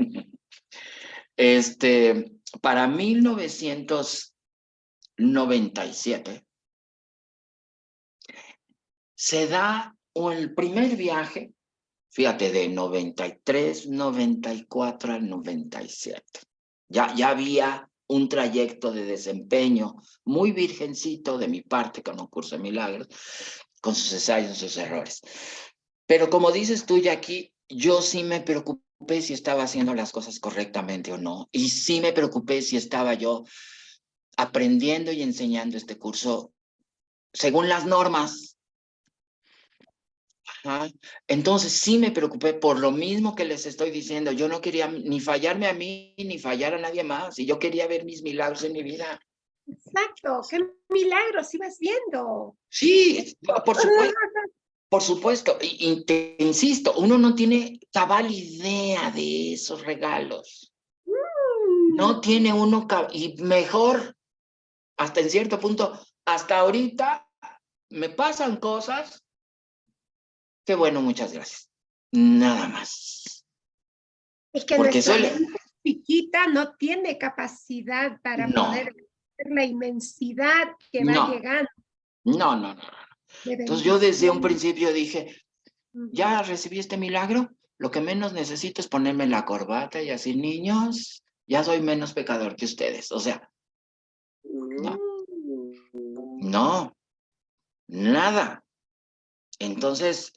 Para 1997 se da el primer viaje. Fíjate, de 93, 94 al 97. Ya había un trayecto de desempeño muy virgencito de mi parte con un curso de milagros, con sus ensayos, sus errores. Pero como dices tú, Jackie, yo sí me preocupé si estaba haciendo las cosas correctamente o no. Y sí me preocupé si estaba yo aprendiendo y enseñando este curso según las normas. Ajá. Entonces sí me preocupé por lo mismo que les estoy diciendo. Yo no quería ni fallarme a mí, ni fallar a nadie más. Y yo quería ver mis milagros en mi vida. Exacto, qué milagros ibas viendo. Sí, por supuesto, y te insisto, uno no tiene cabal idea de esos regalos. No Mm. tiene uno, y mejor, hasta en cierto punto, hasta ahorita me pasan cosas que bueno, muchas gracias. Nada más. Es que Porque nuestra suele, mente chiquita no tiene capacidad para no, poder ver la inmensidad que va no, llegando no. de Entonces yo desde un bendición. principio dije, Ujú. ya recibí este milagro, lo que menos necesito es ponerme la corbata y así, niños, ya soy menos pecador que ustedes. O sea, no, Mm. no, nada. Entonces,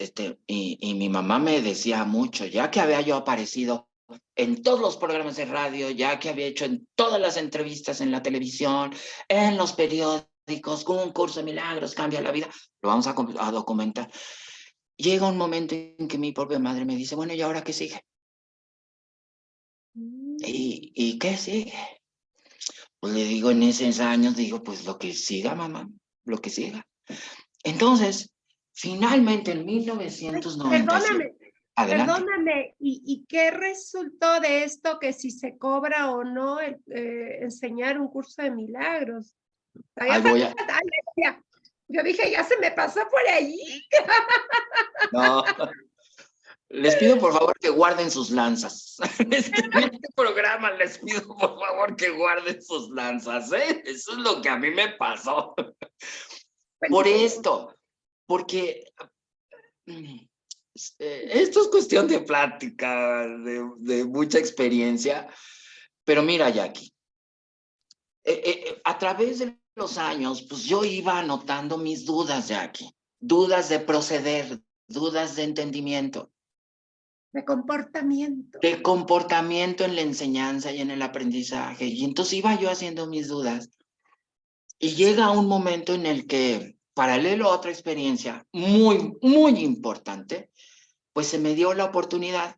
y mi mamá me decía mucho, ya que había yo aparecido en todos los programas de radio, ya que había hecho en todas las entrevistas en la televisión, en los periódicos, con un curso de milagros, cambia la vida, lo vamos a documentar. Llega un momento en que mi propia madre me dice, bueno, ¿y ahora qué sigue? ¿Y qué sigue? Pues le digo, en esos años, digo, pues lo que siga, mamá, lo que siga. Entonces, finalmente en Ay, 1997, perdóname, adelante. perdóname, ¿y qué resultó de esto que si se cobra o no enseñar un curso de milagros? Todavía Ahí voy a... falta, ay, ya. Yo dije, ya se me pasó por allí. No, les pido por favor que guarden sus lanzas. En este programa les pido por favor que guarden sus lanzas, ¿eh? Eso es lo que a mí me pasó. Por Cuénteme. esto, porque esto es cuestión de plática, de mucha experiencia, pero mira, Jackie, a través de los años, pues yo iba anotando mis dudas, Jackie, dudas de proceder, dudas de entendimiento, De comportamiento. de comportamiento en la enseñanza y en el aprendizaje. Y entonces iba yo haciendo mis dudas. Y llega un momento en el que, paralelo a otra experiencia muy importante, pues se me dio la oportunidad.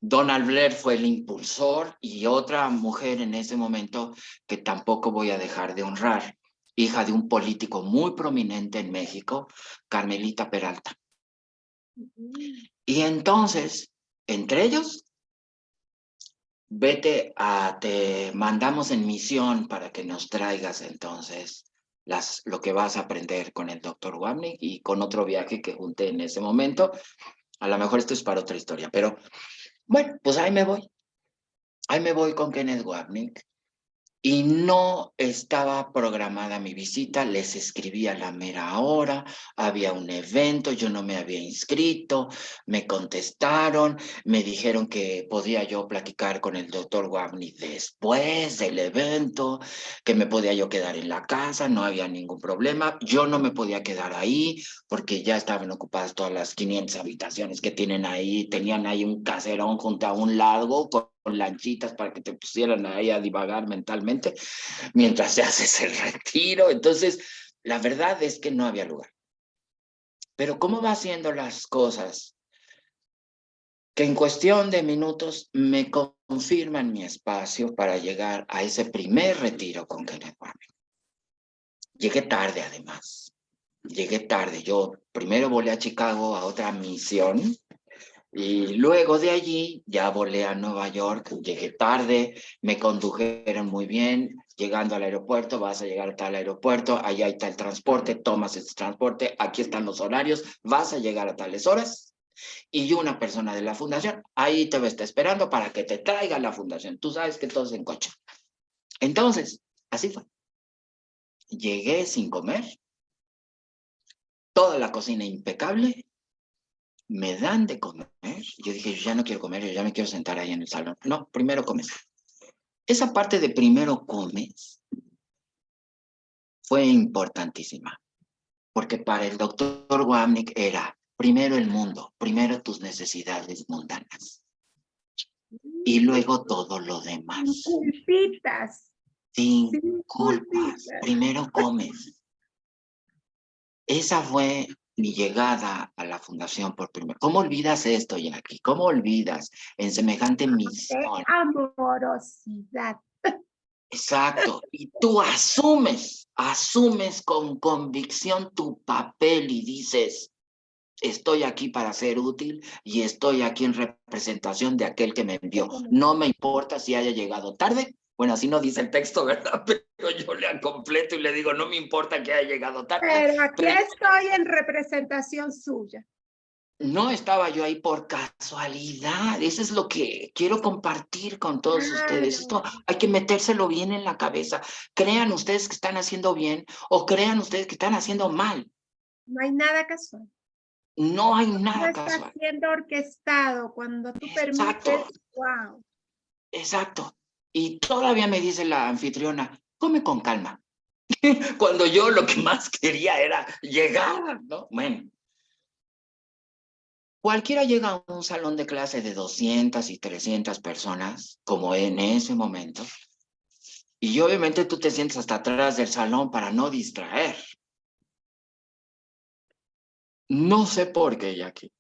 Donald Blair fue el impulsor y otra mujer en ese momento que tampoco voy a dejar de honrar, hija de un político muy prominente en México, Carmelita Peralta. Y entonces, entre ellos, te mandamos en misión para que nos traigas entonces lo que vas a aprender con el doctor Wapnick y con otro viaje que junté en ese momento. A lo mejor esto es para otra historia, pero bueno, pues ahí me voy con Kenneth Wapnick. Y no estaba programada mi visita, les escribí a la mera hora, había un evento, yo no me había inscrito, me contestaron, me dijeron que podía yo platicar con el doctor Wapni después del evento, que me podía yo quedar en la casa, no había ningún problema, yo no me podía quedar ahí porque ya estaban ocupadas todas las 500 habitaciones que tienen ahí, tenían ahí un caserón junto a un lago con lanchitas para que te pusieran ahí a divagar mentalmente mientras se hace el retiro. Entonces, la verdad es que no había lugar. Pero ¿cómo va haciendo las cosas? Que en cuestión de minutos me confirman mi espacio para llegar a ese primer retiro con Kenneth Wapnick. Llegué tarde, además. Llegué tarde. Yo primero volé a Chicago a otra misión. Y luego de allí ya volé a Nueva York, llegué tarde, me condujeron muy bien, llegando al aeropuerto, vas a llegar a tal aeropuerto, allá está el transporte, tomas ese transporte, aquí están los horarios, vas a llegar a tales horas y una persona de la fundación ahí te va a estar esperando para que te traiga la fundación. Tú sabes que todo es en coche. Entonces, así fue. Llegué sin comer, toda la cocina impecable, me dan de comer. Yo dije, yo ya no quiero comer, yo ya me quiero sentar ahí en el salón. No, primero comes. Esa parte de primero comes fue importantísima, porque para el doctor Wapnick era primero el mundo, primero tus necesidades mundanas y luego todo lo Sin demás. culpitas, Sin sin culpas, culpitas. primero comes. Esa fue mi llegada a la fundación por primera. ¿Cómo olvidas esto, Jackie? ¿Cómo olvidas en semejante De misión? amorosidad. Exacto. Y tú asumes con convicción tu papel y dices, estoy aquí para ser útil y estoy aquí en representación de aquel que me envió. No me importa si haya llegado tarde. Bueno, así no dice el texto, ¿verdad? Pero yo le completo y le digo, no me importa que haya llegado tarde. Pero aquí Pero estoy en representación suya. no estaba yo ahí por casualidad. Eso es lo que quiero compartir con todos ustedes. Claro, Esto hay que metérselo bien en la cabeza. Crean ustedes que están haciendo bien o crean ustedes que están haciendo mal. no hay nada casual. No hay No nada está casual. siendo orquestado cuando tú permites. Exacto, Wow. exacto. Y todavía me dice la anfitriona, come con calma. Cuando yo lo que más quería era llegar, ¿no? Bueno. Cualquiera llega a un salón de clase de 200 y 300 personas, como en ese momento, y obviamente tú te sientes hasta atrás del salón para no distraer. No sé por qué, Jackie,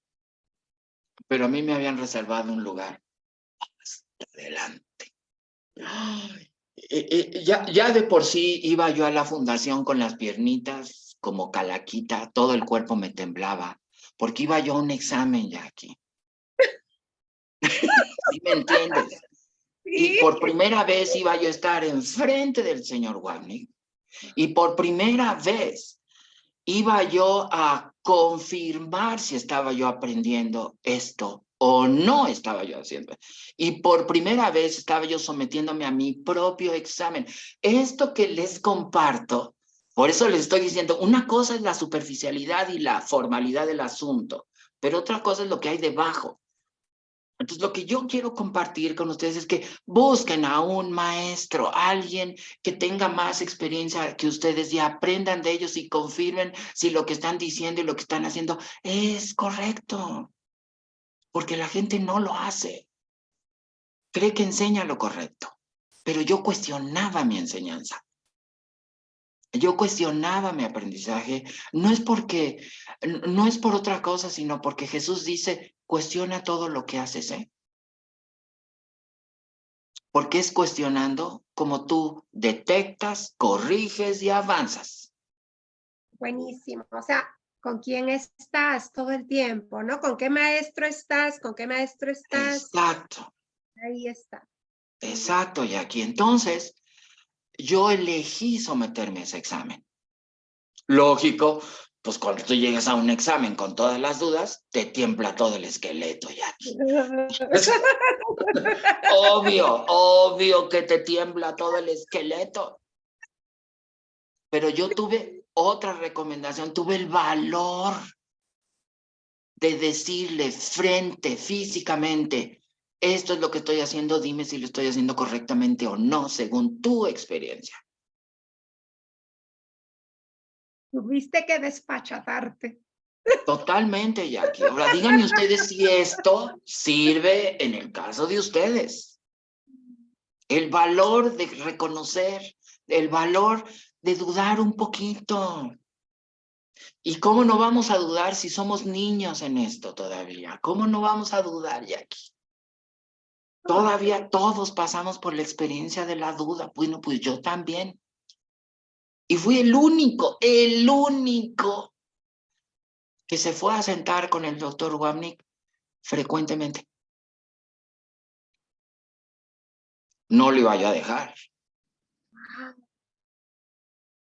pero a mí me habían reservado un lugar hasta adelante. Ay, ya de por sí iba yo a la fundación con las piernitas como calaquita, todo el cuerpo me temblaba, porque iba yo a un examen, Jackie. ¿Sí me entiendes? Y Sí. por primera vez iba yo a estar enfrente del señor Wapnick. Y por primera vez iba yo a confirmar si estaba yo aprendiendo esto o no estaba yo haciendo. Y por primera vez estaba yo sometiéndome a mi propio examen. Esto que les comparto, por eso les estoy diciendo, una cosa es la superficialidad y la formalidad del asunto, pero otra cosa es lo que hay debajo. Entonces, lo que yo quiero compartir con ustedes es que busquen a un maestro, alguien que tenga más experiencia que ustedes y aprendan de ellos y confirmen si lo que están diciendo y lo que están haciendo es correcto. Porque la gente no lo hace. Cree que enseña lo correcto. Pero yo cuestionaba mi enseñanza. Yo cuestionaba mi aprendizaje. No es por otra cosa, sino porque Jesús dice, cuestiona todo lo que haces, ¿eh? Porque es cuestionando como tú detectas, corriges y avanzas. Buenísimo. O sea, ¿con quién estás todo el tiempo, no? ¿Con qué maestro estás? ¿Con qué maestro estás? Exacto, Ahí está. exacto, Jackie. Entonces, yo elegí someterme a ese examen. Lógico, pues cuando tú llegas a un examen con todas las dudas, te tiembla todo el esqueleto, Jackie. Obvio que te tiembla todo el esqueleto. Pero yo tuve otra recomendación, tuve el valor de decirle frente, físicamente, esto es lo que estoy haciendo, dime si lo estoy haciendo correctamente o no, según tu experiencia. Tuviste que despachatarte. Totalmente, Jackie. Ahora díganme ustedes si esto sirve en el caso de ustedes. El valor de reconocer, el valor de dudar un poquito. ¿Y cómo no vamos a dudar si somos niños en esto todavía? ¿Cómo no vamos a dudar, Jackie? Todavía todos pasamos por la experiencia de la duda. Bueno, pues yo también. Y fui el único que se fue a sentar con el doctor Wapnick frecuentemente. No lo iba yo a dejar.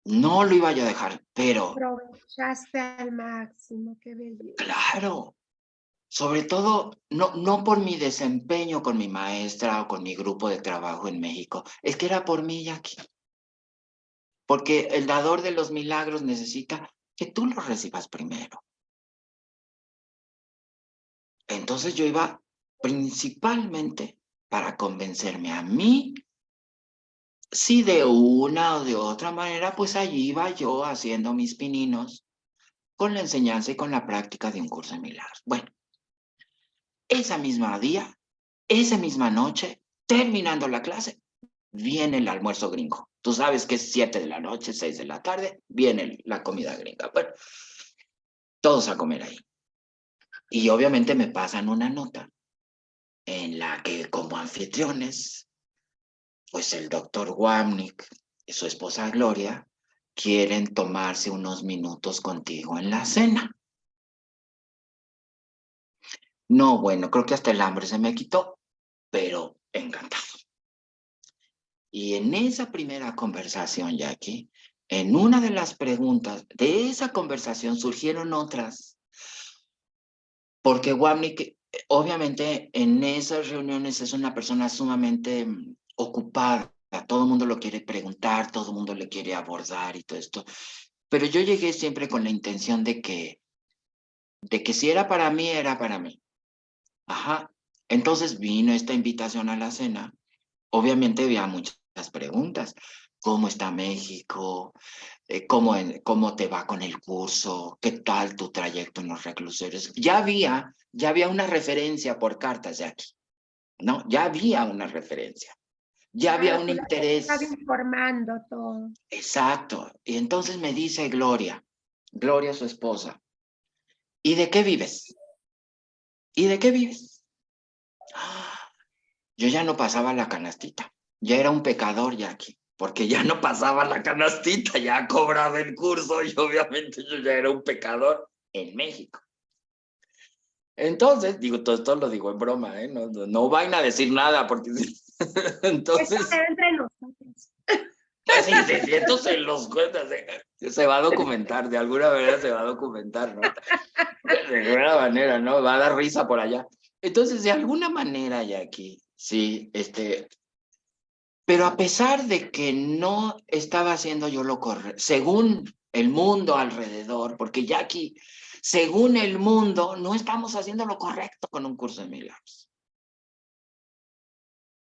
No lo iba yo a dejar, pero Aprovechaste al máximo, qué belleza. claro, sobre todo, no por mi desempeño con mi maestra o con mi grupo de trabajo en México, es que era por mí, Jackie. Porque el dador de los milagros necesita que tú los recibas primero. Entonces yo iba principalmente para convencerme a mí, si de una o de otra manera, pues allí iba yo haciendo mis pininos con la enseñanza y con la práctica de un curso de milagros. Bueno, esa misma día, esa misma noche, terminando la clase, viene el almuerzo gringo. Tú sabes que es 7 de la noche, 6 de la tarde, viene la comida gringa. Bueno, todos a comer ahí. Y obviamente me pasan una nota en la que como anfitriones pues el doctor Wamnik y su esposa Gloria quieren tomarse unos minutos contigo en la cena. No, bueno, creo que hasta el hambre se me quitó, pero encantado. Y en esa primera conversación, Jackie, en una de las preguntas de esa conversación surgieron otras, porque Wamnik, obviamente, en esas reuniones es una persona sumamente ocupada. Todo el mundo lo quiere preguntar, todo el mundo le quiere abordar y todo esto. Pero yo llegué siempre con la intención de que si era para mí, era para mí. Ajá. Entonces vino esta invitación a la cena. Obviamente había muchas preguntas. ¿Cómo está México? ¿Cómo te va con el curso? ¿Qué tal tu trayecto en los reclusorios? Ya había una referencia por cartas de aquí, ¿no? Ya había una referencia. Ya había Claro, un que la gente estaba interés. informando todo. Exacto. Y entonces me dice Gloria, su esposa, ¿y de qué vives? ¿Y de qué vives? Yo ya no pasaba la canastita. Ya era un pecador ya aquí, porque ya no pasaba la canastita, ya cobraba el curso y obviamente yo ya era un pecador en México. Entonces, digo, todo esto lo digo en broma, ¿eh? No vayan a decir nada, porque Esto entonces, queda entre nosotros. pues sí, esto se los cuenta, se va a documentar, de alguna manera se va a documentar, ¿no? De alguna manera, ¿no? Va a dar risa por allá. Entonces, de alguna manera, ya aquí, sí, pero a pesar de que no estaba haciendo yo lo correcto, según el mundo alrededor, porque ya aquí, según el mundo, no estamos haciendo lo correcto con un curso de milagros.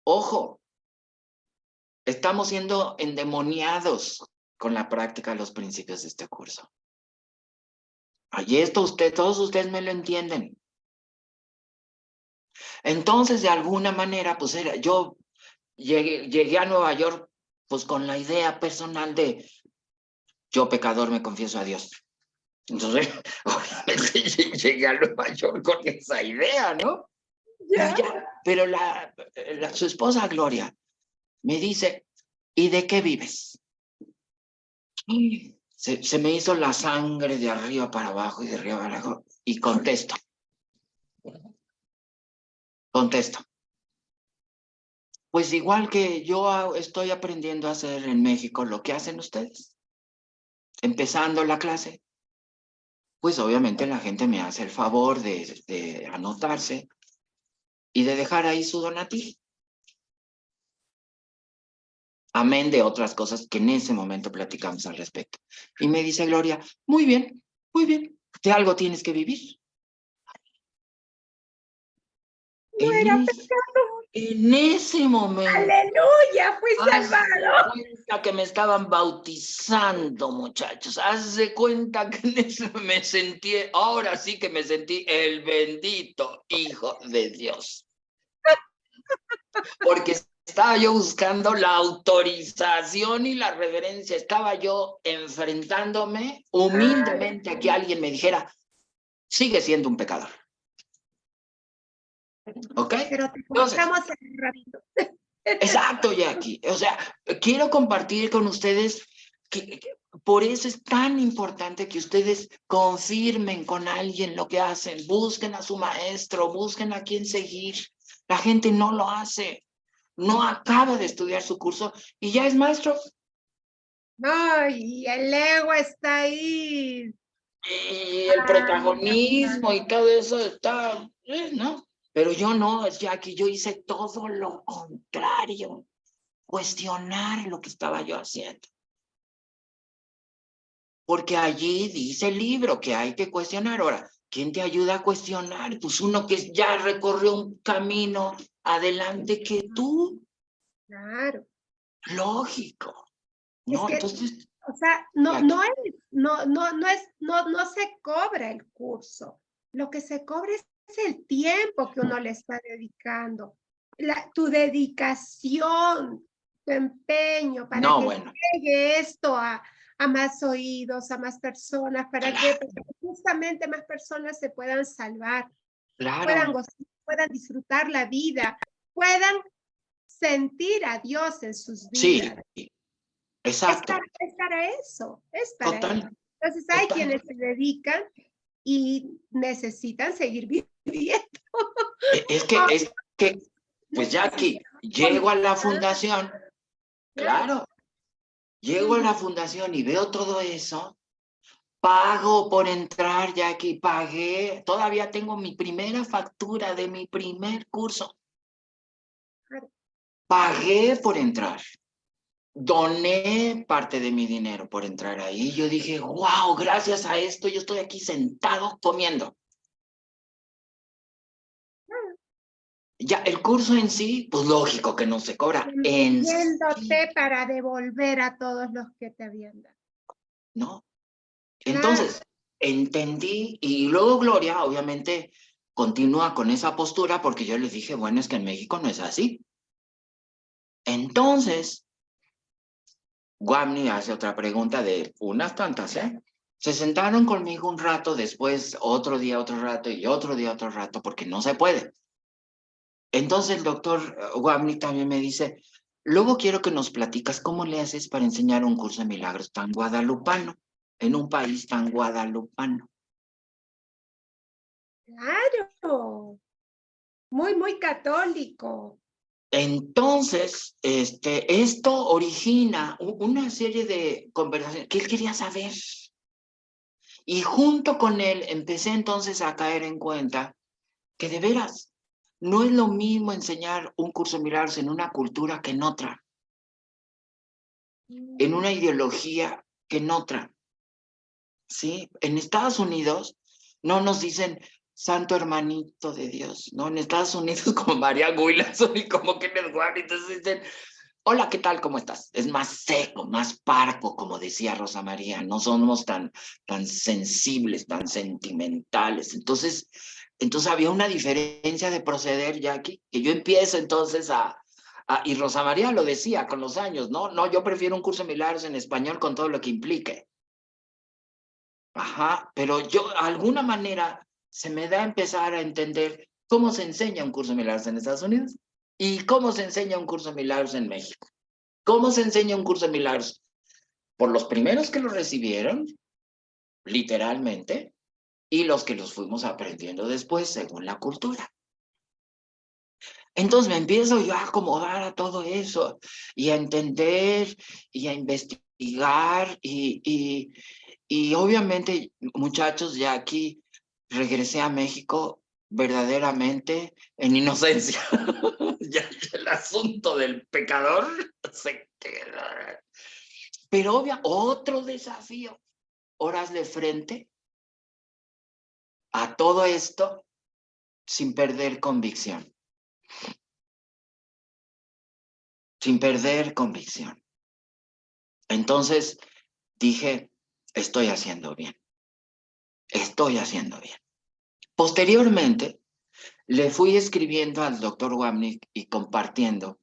Ojo, estamos siendo endemoniados con la práctica de los principios de este curso. Y esto todos ustedes me lo entienden. Entonces, de alguna manera, pues yo llegué a Nueva York, pues con la idea personal de yo pecador me confieso a Dios. Entonces, obviamente llegué a Nueva York con esa idea, ¿no? ¿Ya? Pero su esposa Gloria me dice, ¿y de qué vives? Se me hizo la sangre de arriba para abajo y de arriba para abajo y contesto. Pues igual que yo estoy aprendiendo a hacer en México lo que hacen ustedes. Empezando la clase, pues obviamente la gente me hace el favor de anotarse y de dejar ahí su donativo. Amén de otras cosas que en ese momento platicamos al respecto. Y me dice Gloria, muy bien, de algo tienes que vivir. No En, era es- en ese momento, aleluya, fui haz de salvado. cuenta que me estaban bautizando, muchachos. Haz de cuenta que en eso me sentí, ahora sí que me sentí el bendito Hijo de Dios. Porque estaba yo buscando la autorización y la reverencia. Estaba yo enfrentándome humildemente a que alguien me dijera, sigue siendo un pecador. ¿Ok? Pero te Entonces, cortamos el rabito. exacto, Jackie. O sea, quiero compartir con ustedes que por eso es tan importante que ustedes confirmen con alguien lo que hacen. Busquen a su maestro, busquen a quién seguir. La gente no lo hace. No acaba de estudiar su curso y ya es maestro. Ay, el ego está ahí. Y el protagonismo y todo eso está, ¿no? Pero yo no, Jackie, yo hice todo lo contrario, cuestionar lo que estaba yo haciendo. Porque allí dice el libro que hay que cuestionar. Ahora, ¿quién te ayuda a cuestionar? Pues uno que ya recorrió un camino adelante que tú. Claro. Lógico, Es ¿no? que, Entonces, o sea, no, Jackie, no se cobra el curso. Lo que se cobra es el tiempo que uno le está dedicando, tu dedicación, tu empeño para no, que bueno, llegue esto a más oídos, a más personas, para que claro, justamente más personas se puedan salvar, puedan claro. gozar, puedan disfrutar la vida, puedan sentir a Dios en sus Sí, vidas. exacto. Es para eso, es para eso. Total, Entonces hay total. quienes se dedican y necesitan seguir viviendo. Es que, pues ya aquí, llego a la fundación, claro, llego a la fundación y veo todo eso, pago por entrar, ya que pagué, todavía tengo mi primera factura de mi primer curso. Pagué por entrar. Doné parte de mi dinero por entrar ahí. Yo dije, wow, gracias a esto yo estoy aquí sentado comiendo. Ya, el curso en sí, pues lógico que no se cobra. En sí, Yéndote para devolver a todos los que te habían dado. ¿no? Claro. Entonces, entendí y luego Gloria, obviamente, continúa con esa postura porque yo les dije, bueno, es que en México no es así. Entonces, Guamni hace otra pregunta de unas tantas, ¿eh? Se sentaron conmigo un rato, después otro día, otro rato y otro día, otro rato, porque no se puede. Entonces el doctor Guamni también me dice, luego quiero que nos platicas cómo le haces para enseñar un curso de milagros tan guadalupano, en un país tan guadalupano. Claro. Muy, muy católico. Entonces, esto origina una serie de conversaciones que él quería saber. Y junto con él empecé entonces a caer en cuenta que de veras no es lo mismo enseñar un curso de milagros en una cultura que en otra, en una ideología que en otra. ¿Sí? En Estados Unidos no nos dicen santo hermanito de Dios, ¿no? En Estados Unidos como María Wilson y como Kenneth Warren, entonces dicen, hola, ¿qué tal? ¿Cómo estás? Es más seco, más parco, como decía Rosa María, no somos tan sensibles, tan sentimentales. Entonces había una diferencia de proceder, Jackie, que yo empiezo entonces y Rosa María lo decía con los años, ¿no? No, yo prefiero un curso de milagros en español con todo lo que implique. Ajá, pero yo, de alguna manera, se me da a empezar a entender cómo se enseña un curso de milagros en Estados Unidos y cómo se enseña un curso de milagros en México. ¿Cómo se enseña un curso de milagros? Por los primeros que lo recibieron, literalmente, y los que los fuimos aprendiendo después, según la cultura. Entonces me empiezo yo a acomodar a todo eso y a entender y a investigar y obviamente, muchachos, ya aquí regresé a México verdaderamente en inocencia. Ya el asunto del pecador se queda. Pero otro desafío, horas de frente a todo esto sin perder convicción. Sin perder convicción. Entonces dije, estoy haciendo bien. Estoy haciendo bien. Posteriormente, le fui escribiendo al doctor Wamnick y compartiendo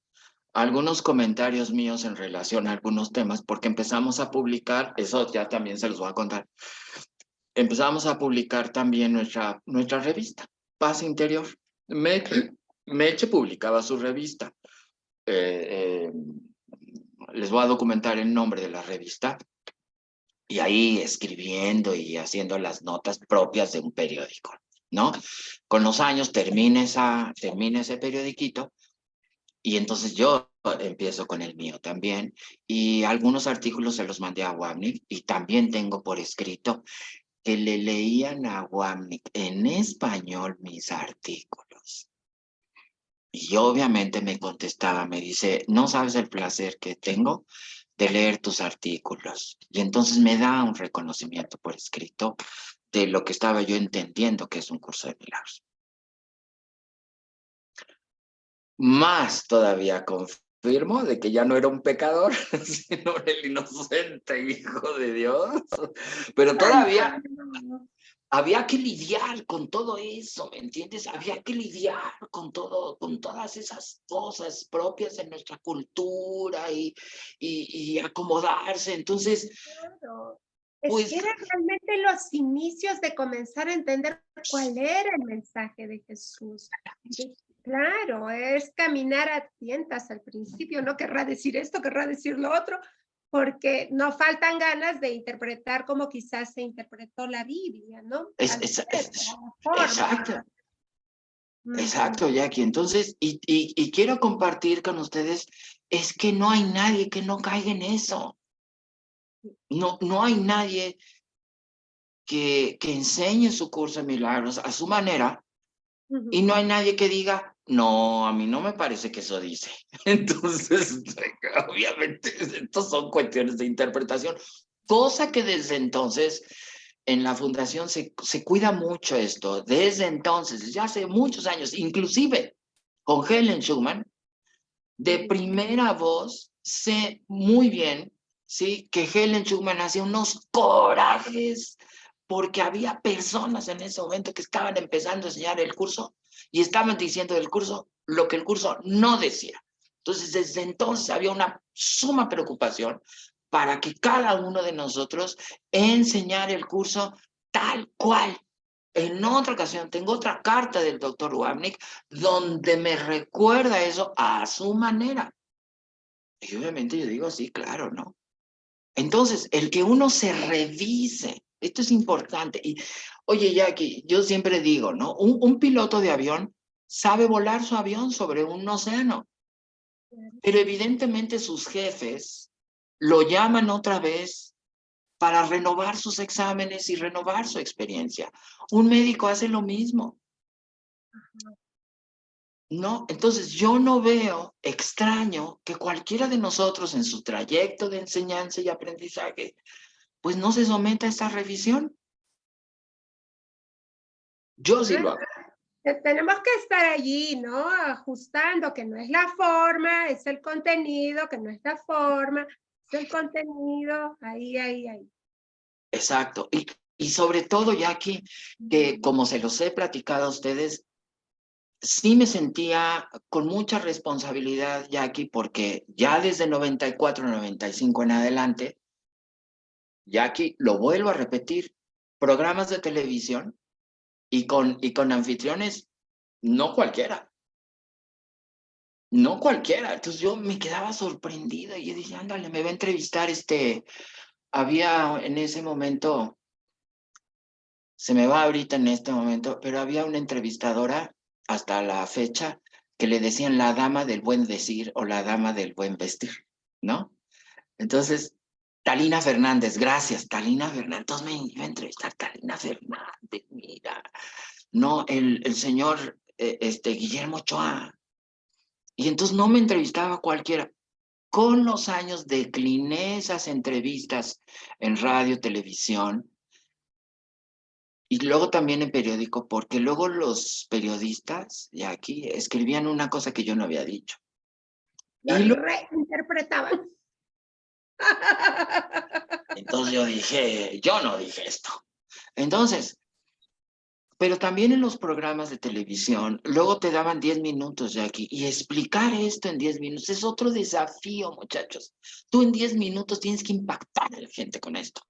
algunos comentarios míos en relación a algunos temas, porque empezamos a publicar, eso ya también se los voy a contar, empezamos a publicar también nuestra revista, Paz Interior. Meche publicaba su revista. Les voy a documentar el nombre de la revista y ahí escribiendo y haciendo las notas propias de un periódico, ¿no? Con los años termina ese periodiquito y entonces yo empiezo con el mío también y algunos artículos se los mandé a Wamnick y también tengo por escrito que le leían a Wamnick en español mis artículos. Y obviamente me contestaba, me dice, no sabes el placer que tengo de leer tus artículos. Y entonces me da un reconocimiento por escrito de lo que estaba yo entendiendo que es un curso de milagros. Más todavía confirmo de que ya no era un pecador, sino el inocente hijo de Dios. Pero todavía había que lidiar con todo eso, ¿me entiendes? Había que lidiar con todo, con todas esas cosas propias de nuestra cultura y acomodarse. Entonces, Claro. pues, Eran realmente los inicios de comenzar a entender cuál era el mensaje de Jesús. Claro, es caminar a tientas al principio, no querrá decir esto, querrá decir lo otro, porque no faltan ganas de interpretar como quizás se interpretó la Biblia, ¿no? Es, Al es, revés, a es- la forma. exacto, Ujú. exacto, Jackie. Entonces, y quiero compartir con ustedes, es que no hay nadie que no caiga en eso. No, no hay nadie que enseñe su curso de milagros a su manera y Ujú. no hay nadie que diga, no, a mí no me parece que eso dice. Entonces, obviamente, estos son cuestiones de interpretación, cosa que desde entonces en la fundación se cuida mucho esto. Desde entonces, ya hace muchos años, inclusive con Helen Schumann, de primera voz, sé muy bien, ¿sí? Que Helen Schumann hacía unos corajes porque había personas en ese momento que estaban empezando a enseñar el curso y estaban diciendo del curso lo que el curso no decía. Entonces, desde entonces había una suma preocupación para que cada uno de nosotros enseñara el curso tal cual. En otra ocasión tengo otra carta del doctor Wapnick donde me recuerda eso a su manera. Y obviamente yo digo, sí, claro, ¿no? Entonces, el que uno se revise, esto es importante. Y, oye, Jackie, yo siempre digo, ¿no? Un piloto de avión sabe volar su avión sobre un océano, pero evidentemente sus jefes lo llaman otra vez para renovar sus exámenes y renovar su experiencia. Un médico hace lo mismo. No, entonces yo no veo extraño que cualquiera de nosotros en su trayecto de enseñanza y aprendizaje, pues no se someta a esta revisión. Yo sí lo hago. Tenemos que estar allí, ¿no? Ajustando, que no es la forma, es el contenido, que no es la forma, es el contenido, ahí. Exacto. Y sobre todo, Jackie, que como se los he platicado a ustedes, sí me sentía con mucha responsabilidad, Jackie, porque ya desde 94, 95 en adelante, Jackie, lo vuelvo a repetir, programas de televisión y con anfitriones, no cualquiera. No cualquiera. Entonces yo me quedaba sorprendida y yo dije, ándale, me va a entrevistar había en ese momento, se me va ahorita en este momento, pero había una entrevistadora hasta la fecha que le decían la dama del buen decir o la dama del buen vestir, ¿no? Entonces, Talina Fernández, gracias, Talina Fernández. Entonces me iba a entrevistar Talina Fernández, mira, no, el señor Guillermo Ochoa. Y entonces no me entrevistaba cualquiera. Con los años decliné esas entrevistas en radio, televisión y luego también en periódico, porque luego los periodistas de aquí escribían una cosa que yo no había dicho. Lo Y luego, reinterpretaban. entonces yo dije, yo no dije esto. Entonces, pero también en los programas de televisión, luego te daban 10 minutos, Jackie, y explicar esto en 10 minutos es otro desafío, muchachos. Tú en 10 minutos tienes que impactar a la gente con esto,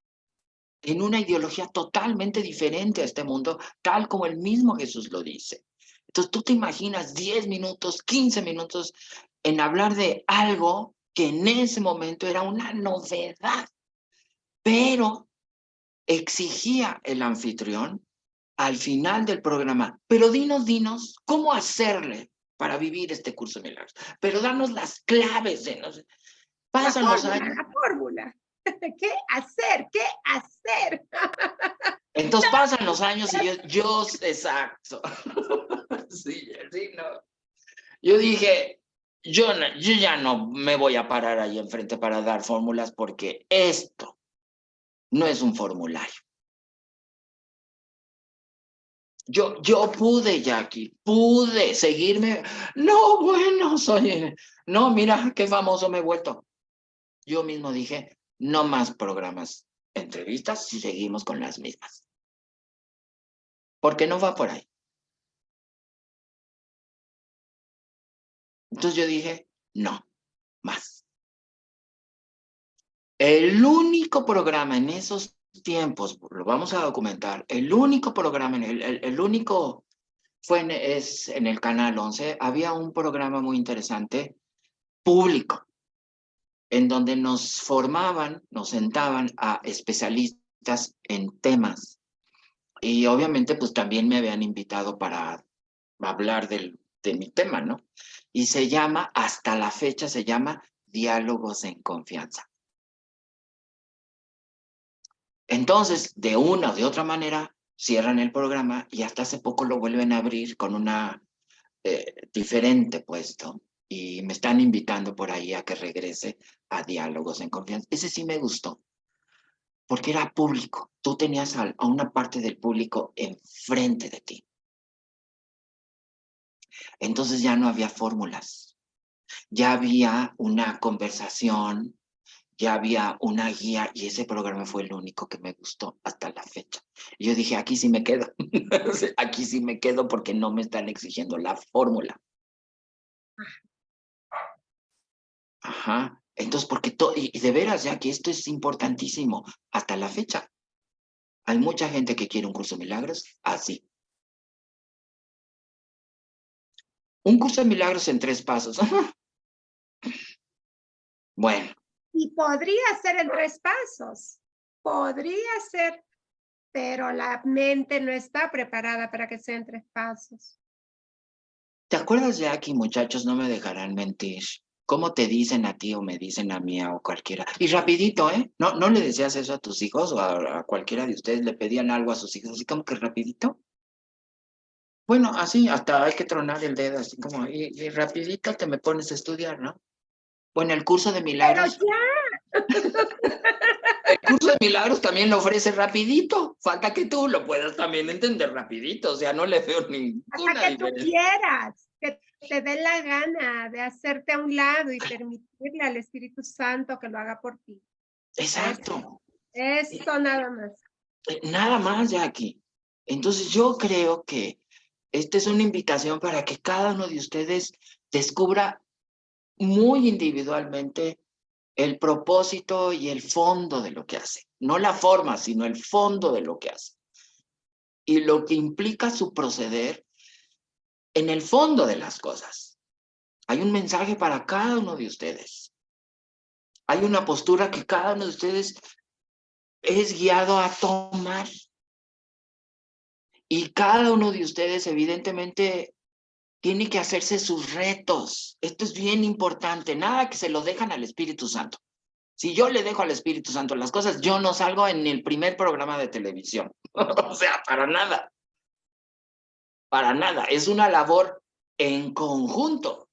en una ideología totalmente diferente a este mundo, tal como el mismo Jesús lo dice. Entonces tú te imaginas 10 minutos, 15 minutos en hablar de algo que en ese momento era una novedad, pero exigía el anfitrión al final del programa, pero dinos, ¿cómo hacerle para vivir este curso de milagros? Pero danos las claves de no sé. La Pasan los fórmula, años. la fórmula. ¿Qué hacer? ¿Qué hacer? Entonces pasan los años y exacto. Sí, sí, no. Yo dije, yo ya no me voy a parar ahí enfrente para dar fórmulas porque esto no es un formulario. Yo pude, Jackie, pude seguirme. No, bueno, no, mira qué famoso me he vuelto. Yo mismo dije, no más programas, entrevistas si seguimos con las mismas. Porque no va por ahí. Entonces yo dije, no, más. El único programa en esos tiempos, lo vamos a documentar, el único programa, el único es en el Canal 11, había un programa muy interesante, público, en donde nos formaban, nos sentaban a especialistas en temas. Y obviamente, pues también me habían invitado para hablar de mi tema, ¿no? Y se llama, hasta la fecha, se llama Diálogos en Confianza. Entonces, de una o de otra manera, cierran el programa y hasta hace poco lo vuelven a abrir con una diferente puesto. Y me están invitando por ahí a que regrese a Diálogos en Confianza. Ese sí me gustó, porque era público. Tú tenías a una parte del público enfrente de ti. Entonces ya no había fórmulas. Ya había una conversación, ya había una guía y ese programa fue el único que me gustó hasta la fecha. Y yo dije, aquí sí me quedo. Aquí sí me quedo porque no me están exigiendo la fórmula. Ajá. Entonces, porque y de veras, ya que esto es importantísimo hasta la fecha. Hay mucha gente que quiere un curso de milagros así. Un curso de milagros en 3 pasos. Bueno. Y podría ser en 3 pasos. Podría ser, pero la mente no está preparada para que sea en 3 pasos. ¿Te acuerdas, Jackie, muchachos? No me dejarán mentir. ¿Cómo te dicen a ti o me dicen a mí o cualquiera? Y rapidito, ¿eh? ¿No le decías eso a tus hijos o a cualquiera de ustedes? ¿Le pedían algo a sus hijos así como que rapidito? Bueno, así, hasta hay que tronar el dedo, así como, y rapidito te me pones a estudiar, ¿no? Bueno, el curso de Pero milagros. ya. El curso de milagros también lo ofrece rapidito. Falta que tú lo puedas también entender rapidito. O sea, no le veo Hasta ninguna que tú diferencia. quieras, que te dé la gana de hacerte a un lado y permitirle al Espíritu Santo que lo haga por ti. Exacto. Eso nada más. Nada más, Jackie. Entonces yo creo que esta es una invitación para que cada uno de ustedes descubra muy individualmente el propósito y el fondo de lo que hace. No la forma, sino el fondo de lo que hace. Y lo que implica su proceder en el fondo de las cosas. Hay un mensaje para cada uno de ustedes. Hay una postura que cada uno de ustedes es guiado a tomar. Y cada uno de ustedes, evidentemente, tiene que hacerse sus retos. Esto es bien importante. Nada que se lo dejan al Espíritu Santo. Si yo le dejo al Espíritu Santo las cosas, yo no salgo en el primer programa de televisión. O sea, para nada. Para nada. Es una labor en conjunto.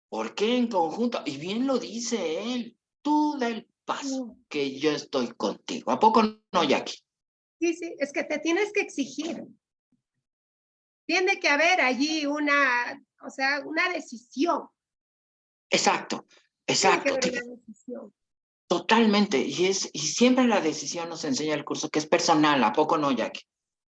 ¿Por qué en conjunto? Y bien lo dice él. Tú da el paso, que yo estoy contigo. ¿A poco no, Jackie? Sí, sí, es que te tienes que exigir. Tiene que haber allí una decisión. Exacto, Tiene que exacto. haber una decisión. Totalmente. Y siempre la decisión nos enseña el curso que es personal. ¿A poco no, Jackie?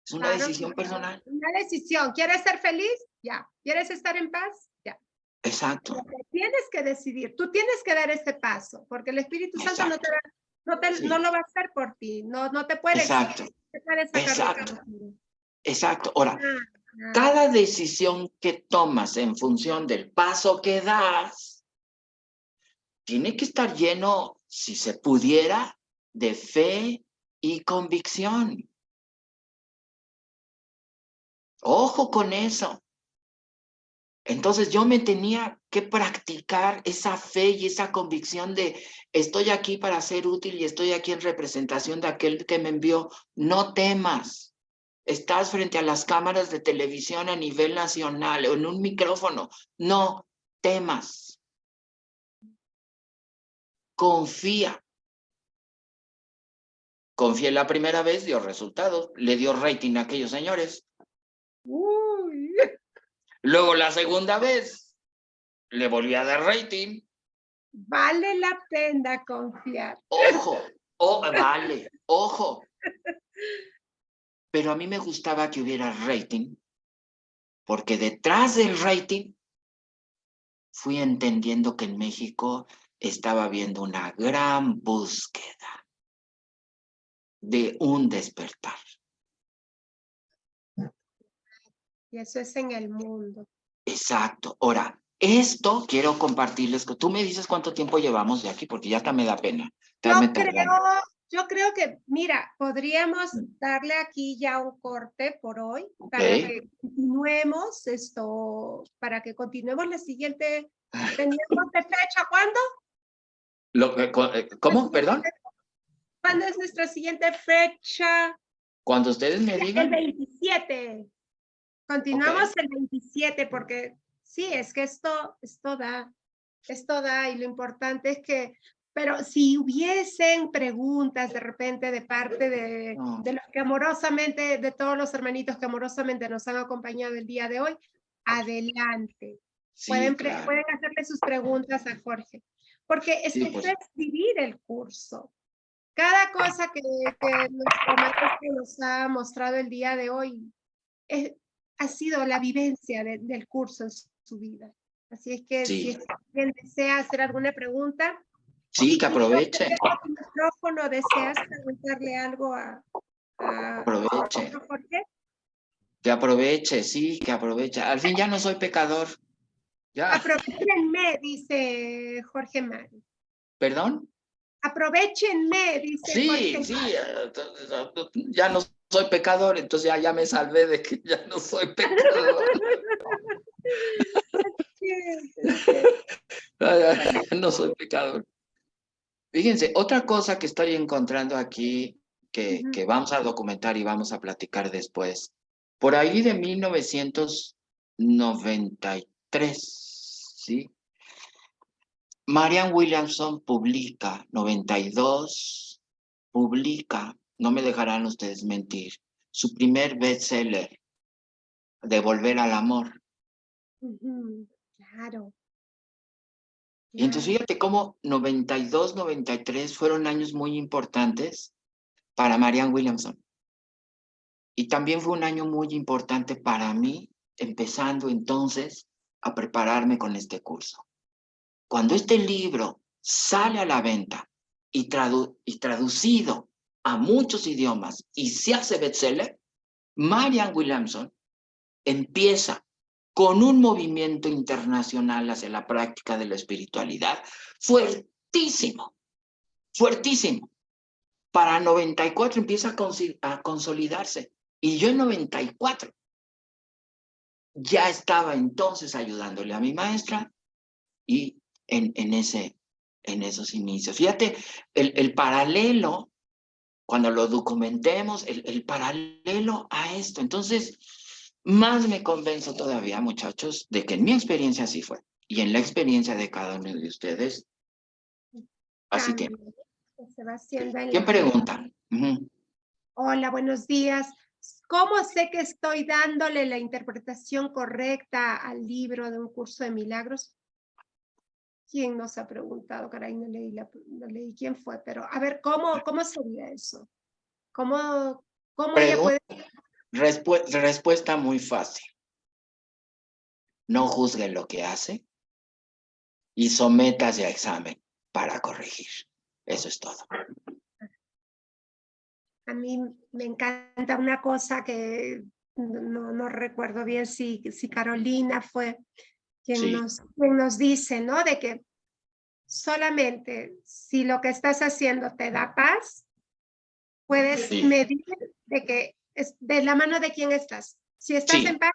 Es una Claro, decisión personal. una decisión. ¿Quieres ser feliz? Ya. ¿Quieres estar en paz? Ya. Exacto. Pero tienes que decidir. Tú tienes que dar este paso, porque el Espíritu Santo no Exacto. no Sí. lo va a hacer por ti. No te puede Exacto. exigir. Te puede sacar de Exacto. tu. Exacto. Ahora, Ah. cada decisión que tomas en función del paso que das, tiene que estar lleno, si se pudiera, de fe y convicción. Ojo con eso. Entonces yo me tenía que practicar esa fe y esa convicción de estoy aquí para ser útil y estoy aquí en representación de aquel que me envió. No temas. Estás frente a las cámaras de televisión a nivel nacional o en un micrófono. No temas. Confía. Confié la primera vez, dio resultados. Le dio rating a aquellos señores. Uy. Luego la segunda vez, le volví a dar rating. Vale la pena confiar. Ojo, vale, ojo. Pero a mí me gustaba que hubiera rating, porque detrás del rating fui entendiendo que en México estaba habiendo una gran búsqueda de un despertar. Y eso es en el mundo. Exacto. Ahora, esto quiero compartirles. Tú me dices cuánto tiempo llevamos de aquí, porque ya hasta me da pena estarme tardando. Yo creo que, mira, podríamos darle aquí ya un corte por hoy para Ok. que continuemos esto, para que continuemos la siguiente. ¿Teníamos de fecha cuándo? ¿Cómo? Perdón. ¿Cuándo es nuestra siguiente fecha? Cuando ustedes me El digan. 27. Continuamos el 27 porque sí, es que esto da, y lo importante es que, pero si hubiesen preguntas de repente de parte No. de los que amorosamente, de todos los hermanitos que amorosamente nos han acompañado el día de hoy, adelante. Sí, claro. Pueden hacerle sus preguntas a Jorge, porque Sí, esto pues. es vivir el curso. Cada cosa que nuestro maestro nos ha mostrado el día de hoy ha sido la vivencia del curso en su vida. Así es que Sí. si alguien desea hacer alguna pregunta, Sí, que aproveche. tu micrófono, deseas preguntarle algo a Aproveche. Jorge. Que aproveche, sí, que aproveche. Al fin ya no soy pecador. Ya. Aprovechenme, dice Jorge Mari. ¿Perdón? Aprovechenme, dice Jorge Sí, sí. Ya no soy pecador, entonces ya me salvé de que ya no soy pecador. Ya no soy pecador. Fíjense, otra cosa que estoy encontrando aquí, que vamos a documentar y vamos a platicar después. Por ahí de 1993, ¿sí? Marianne Williamson publica, 92, publica, no me dejarán ustedes mentir, su primer bestseller, De Volver al Amor. Claro. Y entonces fíjate cómo 92, 93 fueron años muy importantes para Marianne Williamson. Y también fue un año muy importante para mí, empezando entonces a prepararme con este curso. Cuando este libro sale a la venta y traducido a muchos idiomas y se hace bestseller, Marianne Williamson empieza con un movimiento internacional hacia la práctica de la espiritualidad fuertísimo, fuertísimo. Para 94 empieza a consolidarse. Y yo en 94 ya estaba entonces ayudándole a mi maestra y en esos inicios. Fíjate, el paralelo, cuando lo documentemos, el paralelo a esto. Entonces, más me convenzo todavía, muchachos, de que en mi experiencia así fue. Y en la experiencia de cada uno de ustedes, así tiene. También se va haciendo en ¿Qué la gente. preguntan? Hola, buenos días. ¿Cómo sé que estoy dándole la interpretación correcta al libro de un curso de milagros? ¿Quién nos ha preguntado? Caray, no leí quién fue, pero a ver, ¿cómo sería eso? ¿Cómo ella puede? Respuesta muy fácil. No juzgue lo que hace y sométase a examen para corregir. Eso es todo. A mí me encanta una cosa que no recuerdo bien si Carolina fue quien Sí, nos dice, ¿no? De que solamente si lo que estás haciendo te da paz, puedes sí, medir de que es de la mano de quién estás. Si estás sí, en paz,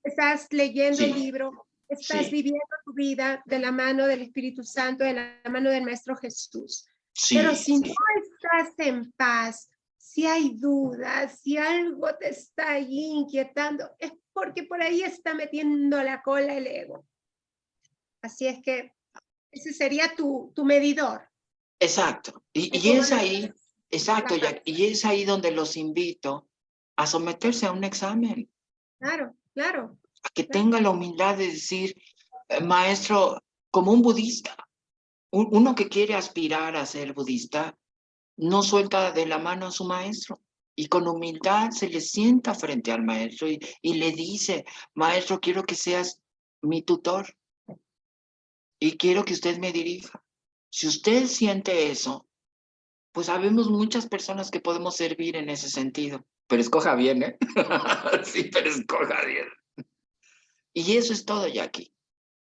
estás leyendo el sí, libro, estás sí, viviendo tu vida de la mano del Espíritu Santo, de la mano del Maestro Jesús. Pero sí, si no sí. estás en paz, si hay dudas, si algo te está ahí inquietando, es porque por ahí está metiendo la cola el ego. Así es que ese sería tu medidor. Exacto. Y es ahí, exacto, y es ahí donde los invito a someterse a un examen, Claro, claro. a que tenga la humildad de decir, maestro, como un budista, uno que quiere aspirar a ser budista, no suelta de la mano a su maestro y con humildad se le sienta frente al maestro y le dice, maestro, quiero que seas mi tutor y quiero que usted me dirija. Si usted siente eso, Pues sabemos muchas personas que podemos servir en ese sentido. Pero escoja bien, ¿eh? Sí, pero escoja bien. Y eso es todo, Jackie.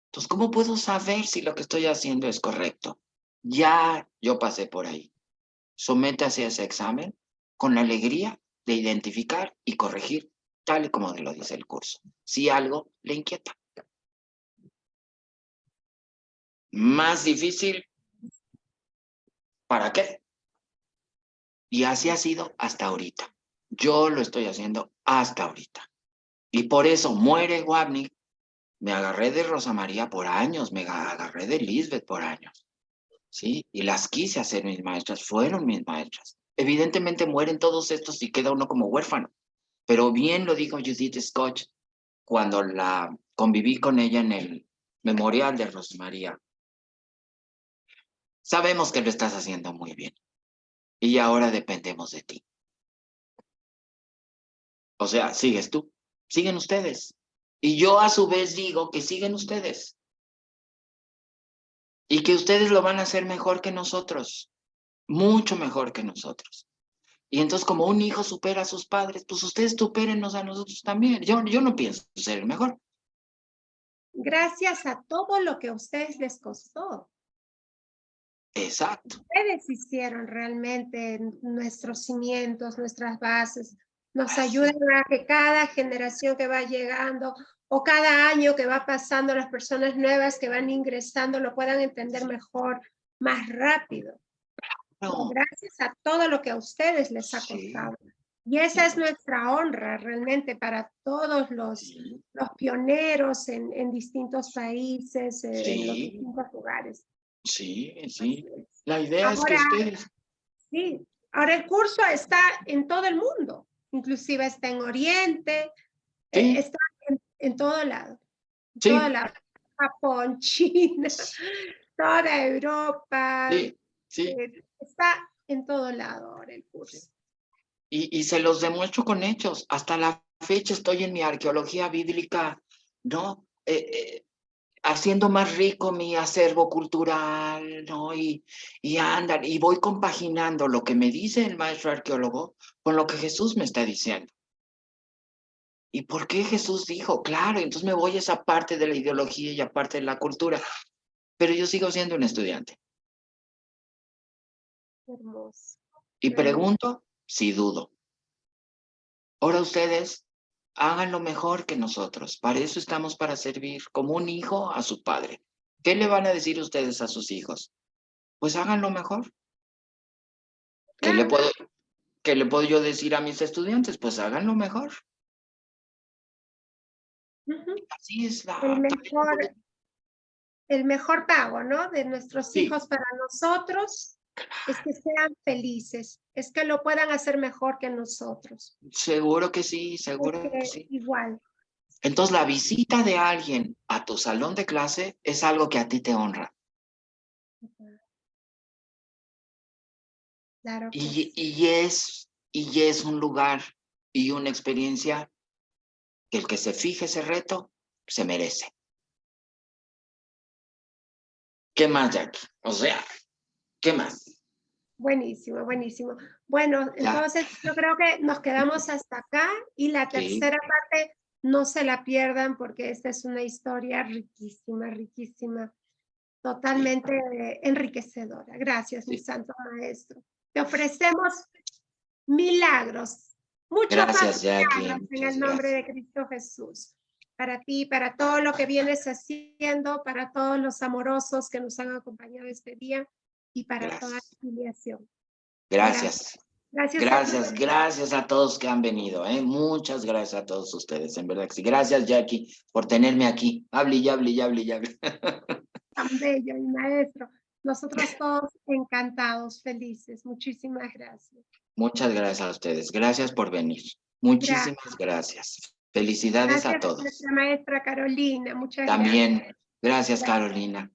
Entonces, ¿cómo puedo saber si lo que estoy haciendo es correcto? Ya yo pasé por ahí. Sométase a ese examen con la alegría de identificar y corregir, tal y como lo dice el curso. Si algo le inquieta. Más difícil, ¿para qué? Y así ha sido hasta ahorita. Yo lo estoy haciendo hasta ahorita. Y por eso muere Wapnick. Me agarré de Rosa María por años, me agarré de Lisbeth por años. ¿Sí? Y las quise hacer mis maestras, fueron mis maestras. Evidentemente mueren todos estos y queda uno como huérfano. Pero bien lo dijo Judith Scott cuando la conviví con ella en el memorial de Rosa María. Sabemos que lo estás haciendo muy bien. Y ahora dependemos de ti. O sea, sigues tú, siguen ustedes. Y yo a su vez digo que siguen ustedes. Y que ustedes lo van a hacer mejor que nosotros. Mucho mejor que nosotros. Y entonces como un hijo supera a sus padres, pues ustedes supérennos a nosotros también. Yo no pienso ser el mejor. Gracias a todo lo que a ustedes les costó. Exacto. Ustedes hicieron realmente nuestros cimientos, nuestras bases. Nos Así. ayudan a que cada generación que va llegando o cada año que va pasando, las personas nuevas que van ingresando lo puedan entender mejor, más rápido. No. Gracias a todo lo que a ustedes les ha Sí. costado. Y esa es nuestra honra realmente para todos los pioneros en distintos países, en los Sí, distintos lugares. sí, Así sí. es. La idea es que Ahora, ustedes... sí, ahora el curso está en todo el mundo, inclusive está en Oriente, Sí, está en todo lado, en todo sí, lado. Japón, China, toda Europa, sí, sí. está en todo lado ahora el curso. Y se los demuestro con hechos. Hasta la fecha estoy en mi arqueología bíblica, ¿no? Haciendo más rico mi acervo cultural, ¿no? Y andan, y voy compaginando lo que me dice el maestro arqueólogo con lo que Jesús me está diciendo. ¿Y por qué Jesús dijo? Claro, entonces me voy a esa parte de la ideología y aparte de la cultura, pero yo sigo siendo un estudiante. Hermoso. Y Hermoso. pregunto si dudo. Ahora ustedes hagan lo mejor que nosotros. Para eso estamos, para servir como un hijo a su padre. ¿Qué le van a decir ustedes a sus hijos? Pues hagan lo mejor. ¿Qué le Claro. puedo, qué le puedo yo decir a mis estudiantes? Pues hagan lo mejor. Así es la... El mejor pago, ¿no? De nuestros Sí, hijos para nosotros es que sean felices, es que lo puedan hacer mejor que nosotros. seguro que sí, seguro que Porque sí. igual. Entonces, la visita de alguien a tu salón de clase es algo que a ti te honra. Claro que Y, sí. y es un lugar y una experiencia que el que se fije ese reto se merece. ¿Qué más, Jackie? O sea, ¿qué más? Buenísimo, buenísimo. Bueno, Ya, entonces yo creo que nos quedamos hasta acá y la sí, tercera parte no se la pierdan porque esta es una historia riquísima, riquísima, sí, totalmente enriquecedora. Gracias, mi sí. santo maestro. Te ofrecemos milagros, muchos más Gracias, Jackie, milagros en muchas el nombre gracias. de Cristo Jesús. Para ti, para todo lo que vienes haciendo, para todos los amorosos que nos han acompañado este día y para toda la Gracias, afiliación. Gracias. gracias, Gracias a ti. gracias, gracias a todos que han venido, ¿eh? Muchas gracias a todos ustedes, en verdad que sí. Gracias, Jackie, por tenerme aquí. Hable y hable y hable y hable. Tan bello y maestro. Nosotros todos encantados, felices. Muchísimas gracias. Muchas gracias a ustedes. Gracias por venir. Gracias. Muchísimas gracias. Felicidades a Gracias a todos. nuestra maestra Carolina. Muchas gracias. También, gracias, Gracias. Carolina.